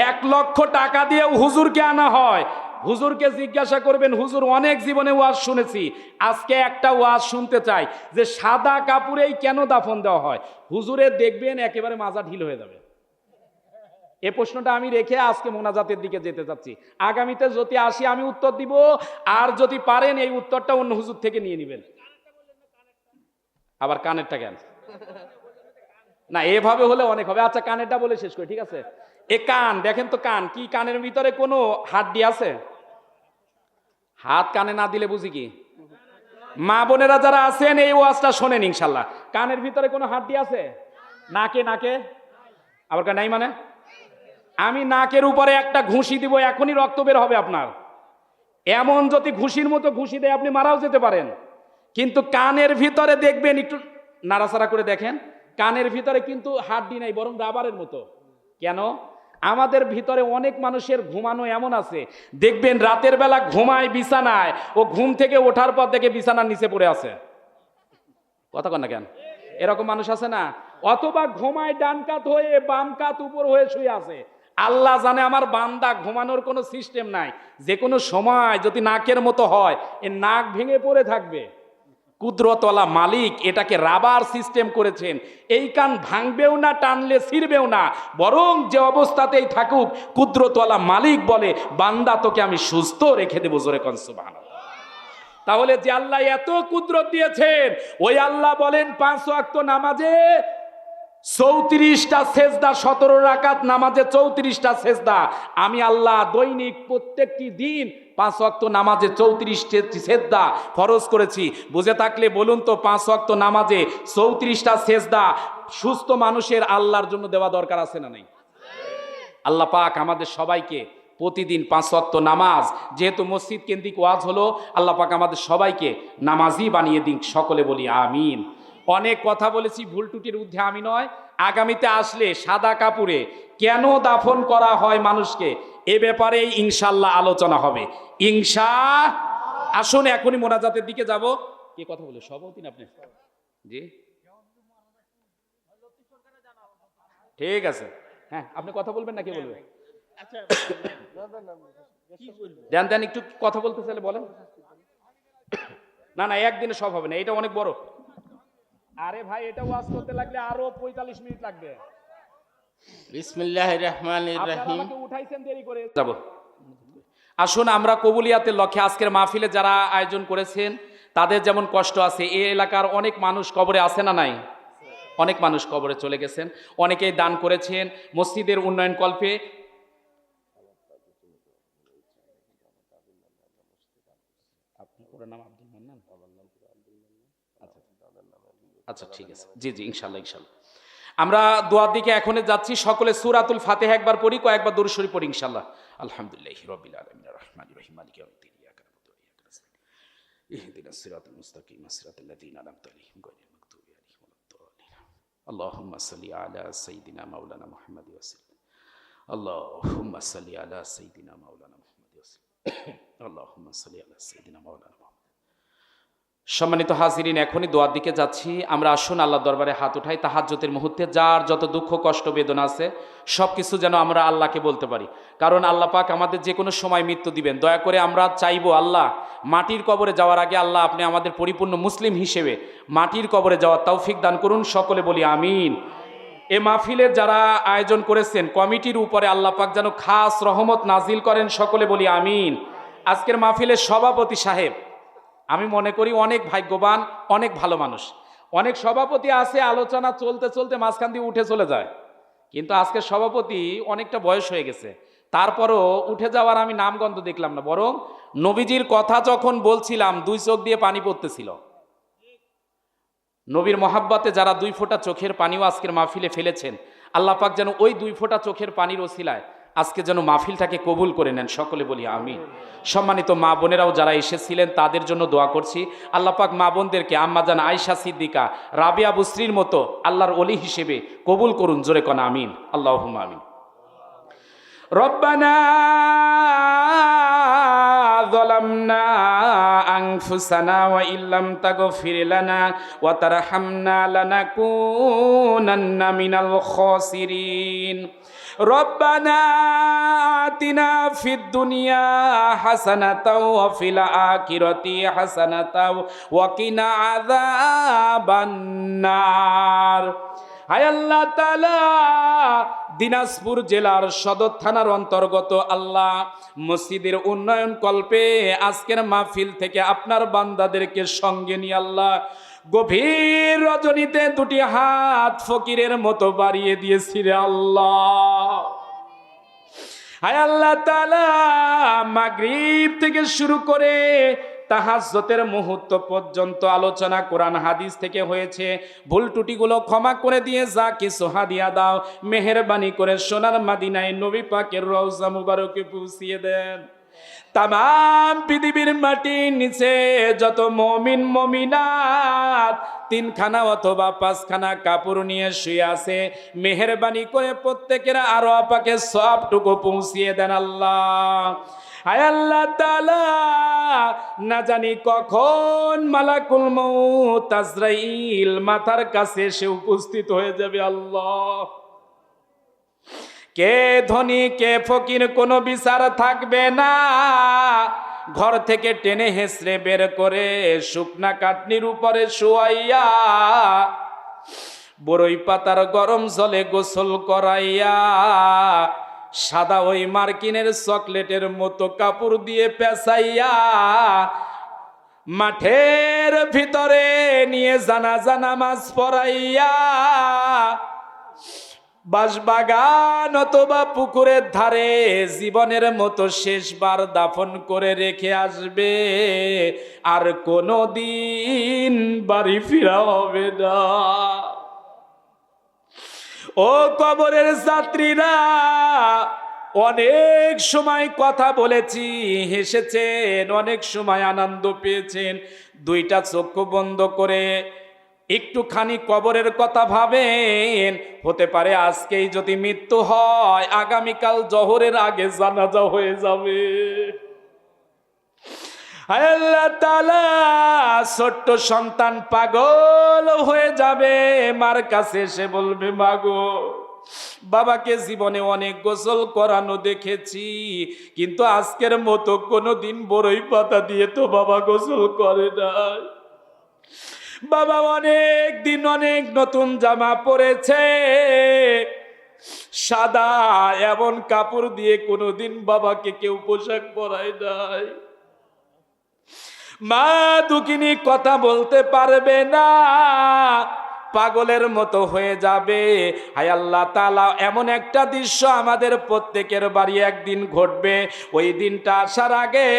1 লক্ষ টাকা দিয়ে হুজুরকে আনা হয়। হুজুরকে জিজ্ঞাসা করবেন, হুজুর অনেক জীবনে ওয়াজ শুনেছি, আজকে একটা ওয়াজ শুনতে চাই যে সাদা কাপড়েই কেন দাফন দেওয়া হয়? হুজুরের দেখবেন একেবারে মাজা ঢিল হয়ে যাবে। এই প্রশ্নটা আমি রেখে আজকে মোনাজাতের দিকে যেতে চাচ্ছি। আগামীতে যদি আসি আমি উত্তর দিব, আর যদি পারেন এই উত্তরটা অন্য হুজুর থেকে নিয়ে নেবেন। আবার কানেরটা কেন? না এভাবে হলে অনেক হবে। আচ্ছা কানেরটা বলে শেষ করি, ঠিক আছে? এ কান দেখেন তো, কান কি? কানের ভিতরে কোনো হাড্ডি আছে? হাত কানে না দিলে বুঝি কি? মা বোনেরা যারা আছেন এই ওয়াজটা শোনেন ইনশাল্লাহ। কানের ভিতরে কোনো হাড্ডি আছে? নাকে, নাকে আবার নাই মানে? আমি নাকের উপরে একটা ঘুষি দিব, এখনই রক্ত বের হবে আপনার। এমন যদি ঘুষির মতো ঘুষি দেয় আপনি মারাও যেতে পারেন। কিন্তু কানের ভিতরে দেখবেন, একটু নাড়াচাড়া করে দেখেন, কানের ভিতরে কিন্তু হাড্ডি নাই, বরং রাবারের মতো। কেন? আমাদের ভিতরে অনেক মানুষের ঘুমানো এমন আছে, দেখবেন রাতের বেলা ঘুমায় বিছানায়, ও ঘুম থেকে ওঠার পর দেখে বিছানার নিচে পড়ে আছে। কথা কন না কেন? এরকম মানুষ আছে না? অথবা ঘুমায় ডান কাত হয়ে, বাম কাত উপর হয়ে শুয়ে আছে। আল্লাহ জানে আমার বান্দা ঘুমানোর কোনো সিস্টেম নাই, যে কোনো সময় যদি নাকের মতো হয় এ নাক ভেঙে পড়ে থাকবে। কুদরতওয়ালা মালিক এটাকে রাবার সিস্টেম করেছেন। এই কান ভাঙবেও না, টানলে ছিঁড়বেও না, বরং যে অবস্থাতেই থাকুক কুদরতওয়ালা মালিক বলে বান্দা তোকে আমি সুস্থ রেখে দেবো। জোরে কোন সুবহানাল্লাহ। তাহলে যে আল্লাহ এত কুদরত দিয়েছেন, ওই আল্লাহ বলেন 5 ওয়াক্ত নামাজে 34টা সেজদা, 17 রাকাত নামাজে 34টা সেজদা। আমি আল্লাহ দৈনিক প্রত্যেকটি দিন 5 ওয়াক্ত নামাজে 34টি সেজদা ফরজ করেছি। বুঝে থাকলে বলুন তো, 5 ওয়াক্ত নামাজে 34টা সেজদা সুস্থ মানুষের আল্লাহর জন্য দেওয়া দরকার আছে না নাই? আল্লাহ পাক আমাদের সবাইকে প্রতিদিন 5 ওয়াক্ত নামাজ, যেহেতু মসজিদ কেন্দ্রিক ওয়াজ হলো, আল্লাহ পাক আমাদের সবাইকে নামাজি বানিয়ে দিন। সকলে বলি আমিন। অনেক কথা বলেছি, ভুল ত্রুটির ঊর্ধ্বে আমি নয়। আগামীতে আসলে সাদা কাপড়ে কেন দাফন করা হয় মানুষকে, এ ব্যাপারে ইনশাল্লাহ আলোচনা হবে। আসুন এখনই মোনাজাতের দিকে যাব। কে কথা বলে? সভাপতি না আপনি? জি ঠিক আছে। হ্যাঁ আপনি কথা বলবেন না কে বলবে? দেন দেন একটু কথা বলতে চাইলে বলেন। না না একদিনে সব হবে না, এটা অনেক বড়। আরে ভাই এটা ওয়াজ করতে লাগলে আরো 45 মিনিট লাগবে। বিসমিল্লাহির রহমানির রহিম। আপনারা আমাকে উঠাইছেন দেরি করে যাব। আসুন আমরা কবুলিয়াতের লক্ষ্যে আজকের মাহফিলে যারা আয়োজন করেছেন তাদের যেমন কষ্ট আছে, এই এলাকার অনেক মানুষ কবরে আছে না নাই? অনেক মানুষ কবরে চলে গেছেন, অনেকেই দান করেছেন মসজিদের উন্নয়ন কল্পে। আচ্ছা ঠিক আছে, জি জি ইনশাল্লাহ ইনশাল্লাহ। আমরা দোয়ার দিকে এখনই যাচ্ছি। সকলে সূরাতুল ফাতিহা একবার পড়ি, কয়েকবার দরুদ শরীফ পড়ি ইনশাল্লাহ। আলহামদুলিল্লাহি রাব্বিল আলামিন আররাহমানির রহিম মালিকি ইয়াউমিদ্দিন ইয়াকা না'বুদু ওয়া ইয়াকা নাস্তাঈন ইহদিনাস সিরাতাল মুস্তাকিম সিরাতাল লাযীনা আন'আমতা আলাইহিম গায়রিল মাগদুবি আলাইহিম ওয়ালাদ-দাল্লিন। আল্লাহুম্মা সাল্লি আলা সাইয়্যিদিনা মাওলানা মুহাম্মাদ ওয়া সাল্লিম। আল্লাহুম্মা সাল্লি আলা সাইয়্যিদিনা মাওলানা মুহাম্মাদ ওয়া সাল্লিম। আল্লাহুম্মা সাল্লি আলা সাইয়্যিদিনা মাওলানা। সম্মানিত হাজিরিন, এখনই দোয়ার দিকে যাচ্ছি। আমরা আসুন আল্লাহর দরবারে হাত উঠাই। তাহাজ্জুদের মুহূর্তে যার যত দুঃখ কষ্ট বেদনা আছে সব কিছু যেন আমরা আল্লাহকে বলতে পারি, কারণ আল্লাহ পাক আমাদের যে কোনো সময় মৃত্যু দিবেন। দয়া করে আমরা চাইবো আল্লাহ মাটির কবরে যাওয়ার আগে আল্লাহ আপনি আমাদের পরিপূর্ণ মুসলিম হিসেবে মাটির কবরে যাওয়ার তৌফিক দান করুন। সকলে বলি আমিন। এ মাহফিলের যারা আয়োজন করেছেন কমিটির উপরে আল্লাহ পাক যেন খাস রহমত নাজিল করেন। সকলে বলি আমিন। আজকের মাহফিলের সভাপতি সাহেব আমি মনে করি অনেক ভাগ্যবান, অনেক ভালো মানুষ। অনেক সভাপতি আছে আলোচনা চলতে চলতে মাঝখান দিয়ে উঠে চলে যায়, কিন্তু আজকের সভাপতি অনেকটা বয়স হয়ে গেছে, তারপরও উঠে যাওয়ার আমি নামগন্ধ দেখলাম না। বরং নবীজির কথা যখন বলছিলাম 2 চোখ দিয়ে পানি পড়তেছিল। নবীর মহাব্বতে যারা 2 ফোঁটা চোখের পানিও আজকের মাহফিলে ফেলেছেন, আল্লাহ পাক যেন ওই 2 ফোঁটা চোখের পানির ওসিলায় আজকে যেন মাহফিলটাকে কবুল করে নেন। সকলে বলি আমিন। সম্মানিত মা বোনেরাও যারা এসেছিলেন তাদের জন্য দোয়া করছি। আল্লাহ পাক মা বোনদেরকে আম্মাজান আয়েশা সিদ্দিকা, রাবিয়া বুসরির মতো আল্লাহর ওলি হিসেবে কবুল করুন। জোরে কোন আমিন। আল্লাহুম্মা আমিন। রব্বানা যালামনা আনফুসানা ওয়া ইল্লাম তাগফির লানা ওয়া তারহামনা লানাকুনান্না মিনাল খাসিরিন। রব্বানা আতিনা ফিদ দুনিয়া হাসানাতাও ওয়া ফিল আখিরাতি হাসানাতাও ওয়া কিনা আযাবান নার। হায় আল্লাহ তাআলা, দিনাজপুর জেলার সদর থানার অন্তর্গত আল্লাহ মসজিদের উন্নয়ন কল্পে আজকের মাহফিল থেকে আপনার বান্দাদেরকে সঙ্গে নিয়ে আল্লাহ গভীর রজনীতে দুটি হাত ফকিরের মতো বাড়িয়ে দিয়েছি রে আল্লাহ। হায় আল্লাহ তাআলা, মাগরিব থেকে শুরু করে তাহাজ্জুদের মুহূর্ত পর্যন্ত আলোচনা কোরআন হাদিস থেকে হয়েছে। ভুল ত্রুটিগুলো ক্ষমা করে দিয়ে যা কিছু হাদিয়া দাও, মেহেরবানি করে সোনার মদিনায় নবী পাকের রওজা মুবারকে পৌঁছিয়ে দেন। তামাম পৃথিবীর মাটির নিচে যত মুমিন মুমিনাত তিনখানা অথবা পাঁচখানা কাপড় নিয়ে শুয়ে আছে, মেহেরবানি করে প্রত্যেকের আরো আপাকে সবটুকু পৌঁছিয়ে দেন আল্লাহ। হায় আল্লাহ তাআলা, না জানি কখন মালাকুল মউত আজরাইল মাথার কাছে এসে উপস্থিত হয়ে যাবে আল্লাহ। কে ধনী কে ফকির কোনো বিচার থাকবে না। ঘর থেকে টেনে হেসড়ে বের করে শুকনা কাটনির উপরে শুয়াইয়া বড়ই পাতার গরম জলে গোসল করাইয়া সাদা ওই মার্কিনের চকলেটের মতো কাপড় দিয়ে পেঁচাইয়া মাঠের ভিতরে নিয়ে জানাজা নামাজ পড়াইয়া বাঁশবাগান অথবা পুকুরের ধারে জীবনের মতো শেষবার দাফন করে রেখে আসবে, আর কোনো দিন বাড়ি ফেরা হবে না। ও কবরের যাত্রীরা, অনেক সময় কথা বলেছি, হেসেছেন, অনেক সময় আনন্দ পেয়েছেন। দুইটা চক্ষু বন্ধ করে একটুখানি কবরের কথা ভাবেন। হতে পারে আজকেই যদি মৃত্যু হয়, আগামীকাল জোহরের আগে জানাজা হয়ে যাবে। হায় আল্লাহ তাআলা, ছোট্ট সন্তান পাগল হয়ে যাবে, মার কাছে এসে বলবে, মাগো বাবাকে জীবনে অনেক গোসল করানো দেখেছি, কিন্তু আজকের মতো কোনোদিন বড়ই পাতা দিয়ে তো বাবা গোসল করে নাই। বাবা অনেক দিন অনেক নতুন জামা পরেছে, সাদা এমন কাপড় দিয়ে কোনোদিন বাবাকে কেউ পোশাক পরায় নাই। মা দুঃখিনী কথা বলতে পারবে না, পাগলের মতো হয়ে যাবে। হায় আল্লাহ তাআলা, এমন একটা দৃশ্য আমাদের প্রত্যেকের বাড়ি একদিন ঘটবে। ওই দিনটা আসার আগে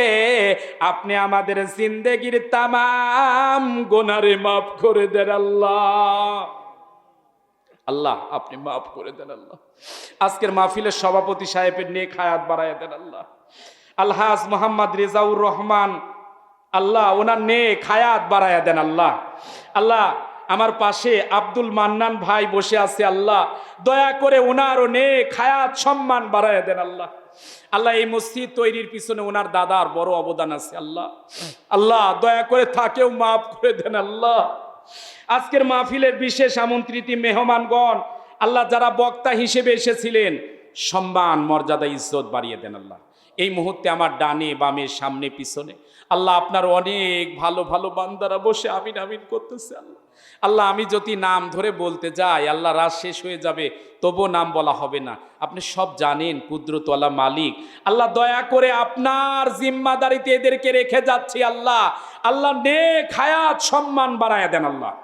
আপনি আমাদের জিন্দেগির তামাম গুনাহে মাফ করে দেন আল্লাহ। আল্লাহ আপনি মাফ করে দেন আল্লাহ। আজকের মাহফিলের সভাপতি সাহেবের নেক হায়াত বাড়ায় দেন আল্লাহ। আলহাজ মোহাম্মদ রেজাউর রহমান, আল্লাহ ওনার নেক হায়াত বাড়ায় দেন আল্লাহ। আল্লাহ আমার পাশে আব্দুল মান্নান ভাই বসে আছে, আল্লাহ দয়া করে ওনারও নেক হায়াত সম্মান বাড়ায় দেন আল্লাহ। আল্লাহ এই মসজিদ তৈরির পিছনে ওনার দাদার বড় অবদান আছে আল্লাহ। আল্লাহ দয়া করে তাকেও মাফ করে দেন আল্লাহ। আজকের মাহফিলের বিশেষ আমন্ত্রিত মেহমানগণ, আল্লাহ যারা বক্তা হিসেবে এসেছিলেন, সম্মান মর্যাদা ইজ্জত বাড়িয়ে দেন আল্লাহ। এই মুহূর্তে আমার ডানে বামে সামনে পিছনে আল্লাহ আপনার অনেক ভালো ভালো বান্দারা বসে আমিন আমিন করতেছে আল্লাহ। আল্লাহ আমি যদি নাম ধরে বলতে যাই আল্লাহ রাত শেষ হয়ে যাবে, তবুও নাম বলা হবে না। আপনি সব জানেন, কুদরতওয়ালা মালিক। আল্লাহ দয়া করে আপনার জিম্মাদারিতে এদেরকে রেখে যাচ্ছি আল্লাহ। আল্লাহ নেক হায়াত সম্মান বাড়ায় দেন আল্লাহ।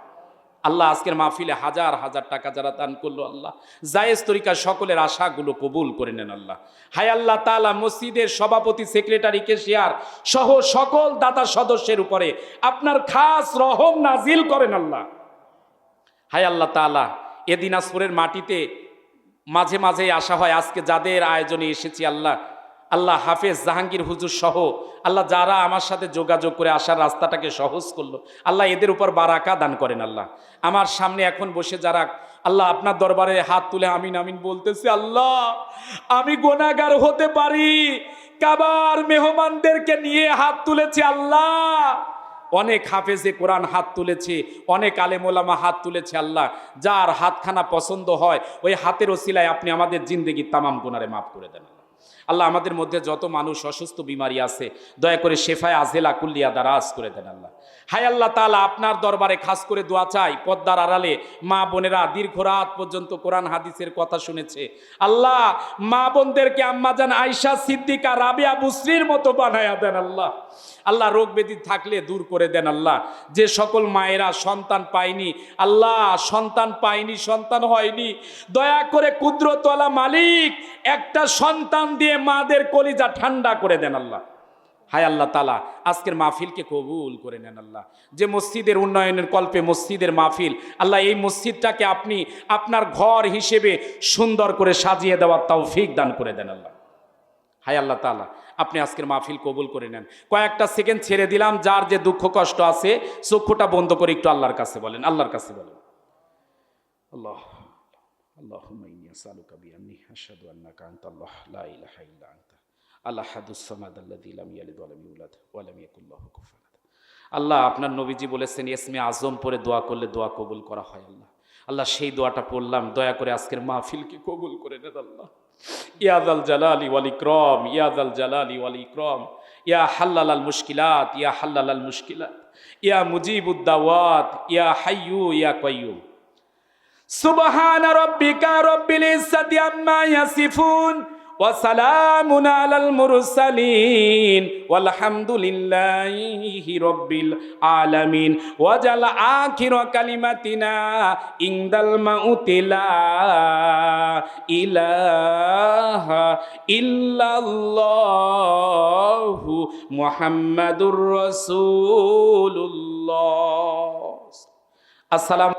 আল্লাহ আজকের মাহফিলে হাজার হাজার টাকা যারা দান করলো, আল্লাহ জায়েজ তরিকা সকলের আশাগুলো কবুল করে নেন আল্লাহ। হায় আল্লাহ তাআলা, মসজিদের সভাপতি, সেক্রেটারি, কেশিয়ার সহ সকল দাতা সদস্যের উপরে আপনার খাস রহম নাজিল করেন আল্লাহ। হায় আল্লাহ তাআলা, এ দিনাজপুরের মাটিতে মাঝে মাঝে আসা হয়, আজকে যাদের আয়োজনে এসেছি আল্লাহ, আল্লাহ হাফেজ জাহাঙ্গীর হুজুর সহ আল্লাহ যারা আমার সাথে যোগাযোগ করে আসার রাস্তাটাকে সহজ করলো, আল্লাহ এদের উপর বারাকা দান করেন আল্লাহ। আমার সামনে এখন বসে যারা আল্লাহ আপনার দরবারে হাত তুলে আমিন আমিন বলতেছে, আল্লাহ আমি গুনাহগার হতে পারি, কাবার মেহমানদেরকে নিয়ে হাত তুলেছি আল্লাহ। অনেক হাফেজে কোরআন হাত তুলেছে, অনেক আলেম ওলামা হাত তুলেছে আল্লাহ। যার হাতখানা পছন্দ হয় ওই হাতের ওসিলায় আপনি আমাদের জিন্দেগির তামাম গুনাহে মাফ করে দেন আল্লাহ। আল্লাহ আমাদের মধ্যে যত মানুষ অসুস্থ বিমারি আছে দয়া করে শেফায়ে আজেলা কুল্লিয়া দারাজ করে দেন আল্লাহ। হায় আল্লাহ তাআলা, আপনার দরবারে খাস করে দোয়া চাই, পর্দার আড়ালে মা বোনেরা দীর্ঘ রাত পর্যন্ত কোরআন হাদিসের কথা শুনেছে। আল্লাহ মা বোনদেরকে আম্মাজান আয়েশা সিদ্দিকা রাবিয়া বুসরির মতো বানায়া দেন আল্লাহ। আল্লাহ রোগ ব্যাধি থাকলে দূর করে দেন আল্লাহ। যে সকল মায়েরা সন্তান পায়নি, আল্লাহ সন্তান পায়নি, সন্তান হয়নি, দয়া করে কুদরতওয়ালা মালিক একটা সন্তান দিয়ে মাদের কলিজা ঠান্ডা করে দেন আল্লাহ। হায় আল্লাহ তাআলা, আজকের মাহফিলকে কবুল করে নেন আল্লাহ। যে মসজিদের উন্নয়নের কল্পে মসজিদের মাহফিল, আল্লাহ এই মসজিদটাকে আপনি আপনার ঘর হিসেবে সুন্দর করে সাজিয়ে দেওয়ার তৌফিক দান করে দেন আল্লাহ। হায় আল্লাহ তাআলা, আপনি আজকের মাহফিল কবুল করে নেন। কয়েকটা সেকেন্ড ছেড়ে দিলাম, যার যে দুঃখ কষ্ট আছে চক্ষুটা বন্ধ করে একটু আল্লাহর কাছে বলেন, আল্লাহর কাছে বলেন। আল্লাহ আল্লাহুম্মা ইন্নী আসআলুকা বিআন্নী আশহাদু আন্নাকা আনতাল্লাহ লা ইলাহা ইল্লা আনতা আল আহাদুস সামাদ আল্লাযী লাম ইয়ালিদ ওয়া লাম ইউলাদ ওয়া লাম ইয়াকুল লাহু কুফুয়ান আহাদ। আল্লাহ আপনার নবীজি বলেছেন ইসমে আজম পড়ে দোয়া করলে দোয়া কবুল করা হয়। আল্লাহ আল্লাহ সেই দোয়াটা পড়লাম, দয়া করে আজকের মাহফিলকে কবুল করে নেন আল্লাহ। ইয়া যাল জালালি ওয়াল ইকরাম, ইয়া যাল জালালি ওয়াল ইকরাম, ইয়া হাল্লালাল মুশকিলাত, ইয়া হাল্লালাল মুশকিলাত, ইয়া মুজিবুদ দাওয়াত, ইয়া হাইয়্যু ইয়া কাইয়্যুম। সুবহান রাব্বিকা রাব্বিল ইজ্জাতি আম্মা ইয়াসিফুন ওয়া সালামুন আলাল মুরসালিন ওয়ালহামদুলিল্লাহি রাব্বিল আলামিন। ওয়া জাল আখির কালিমাতিনা ইনদাল মাউতি লা ইলাহা ইল্লাল্লাহু মুহাম্মাদুর রাসূলুল্লাহ। আসসালামু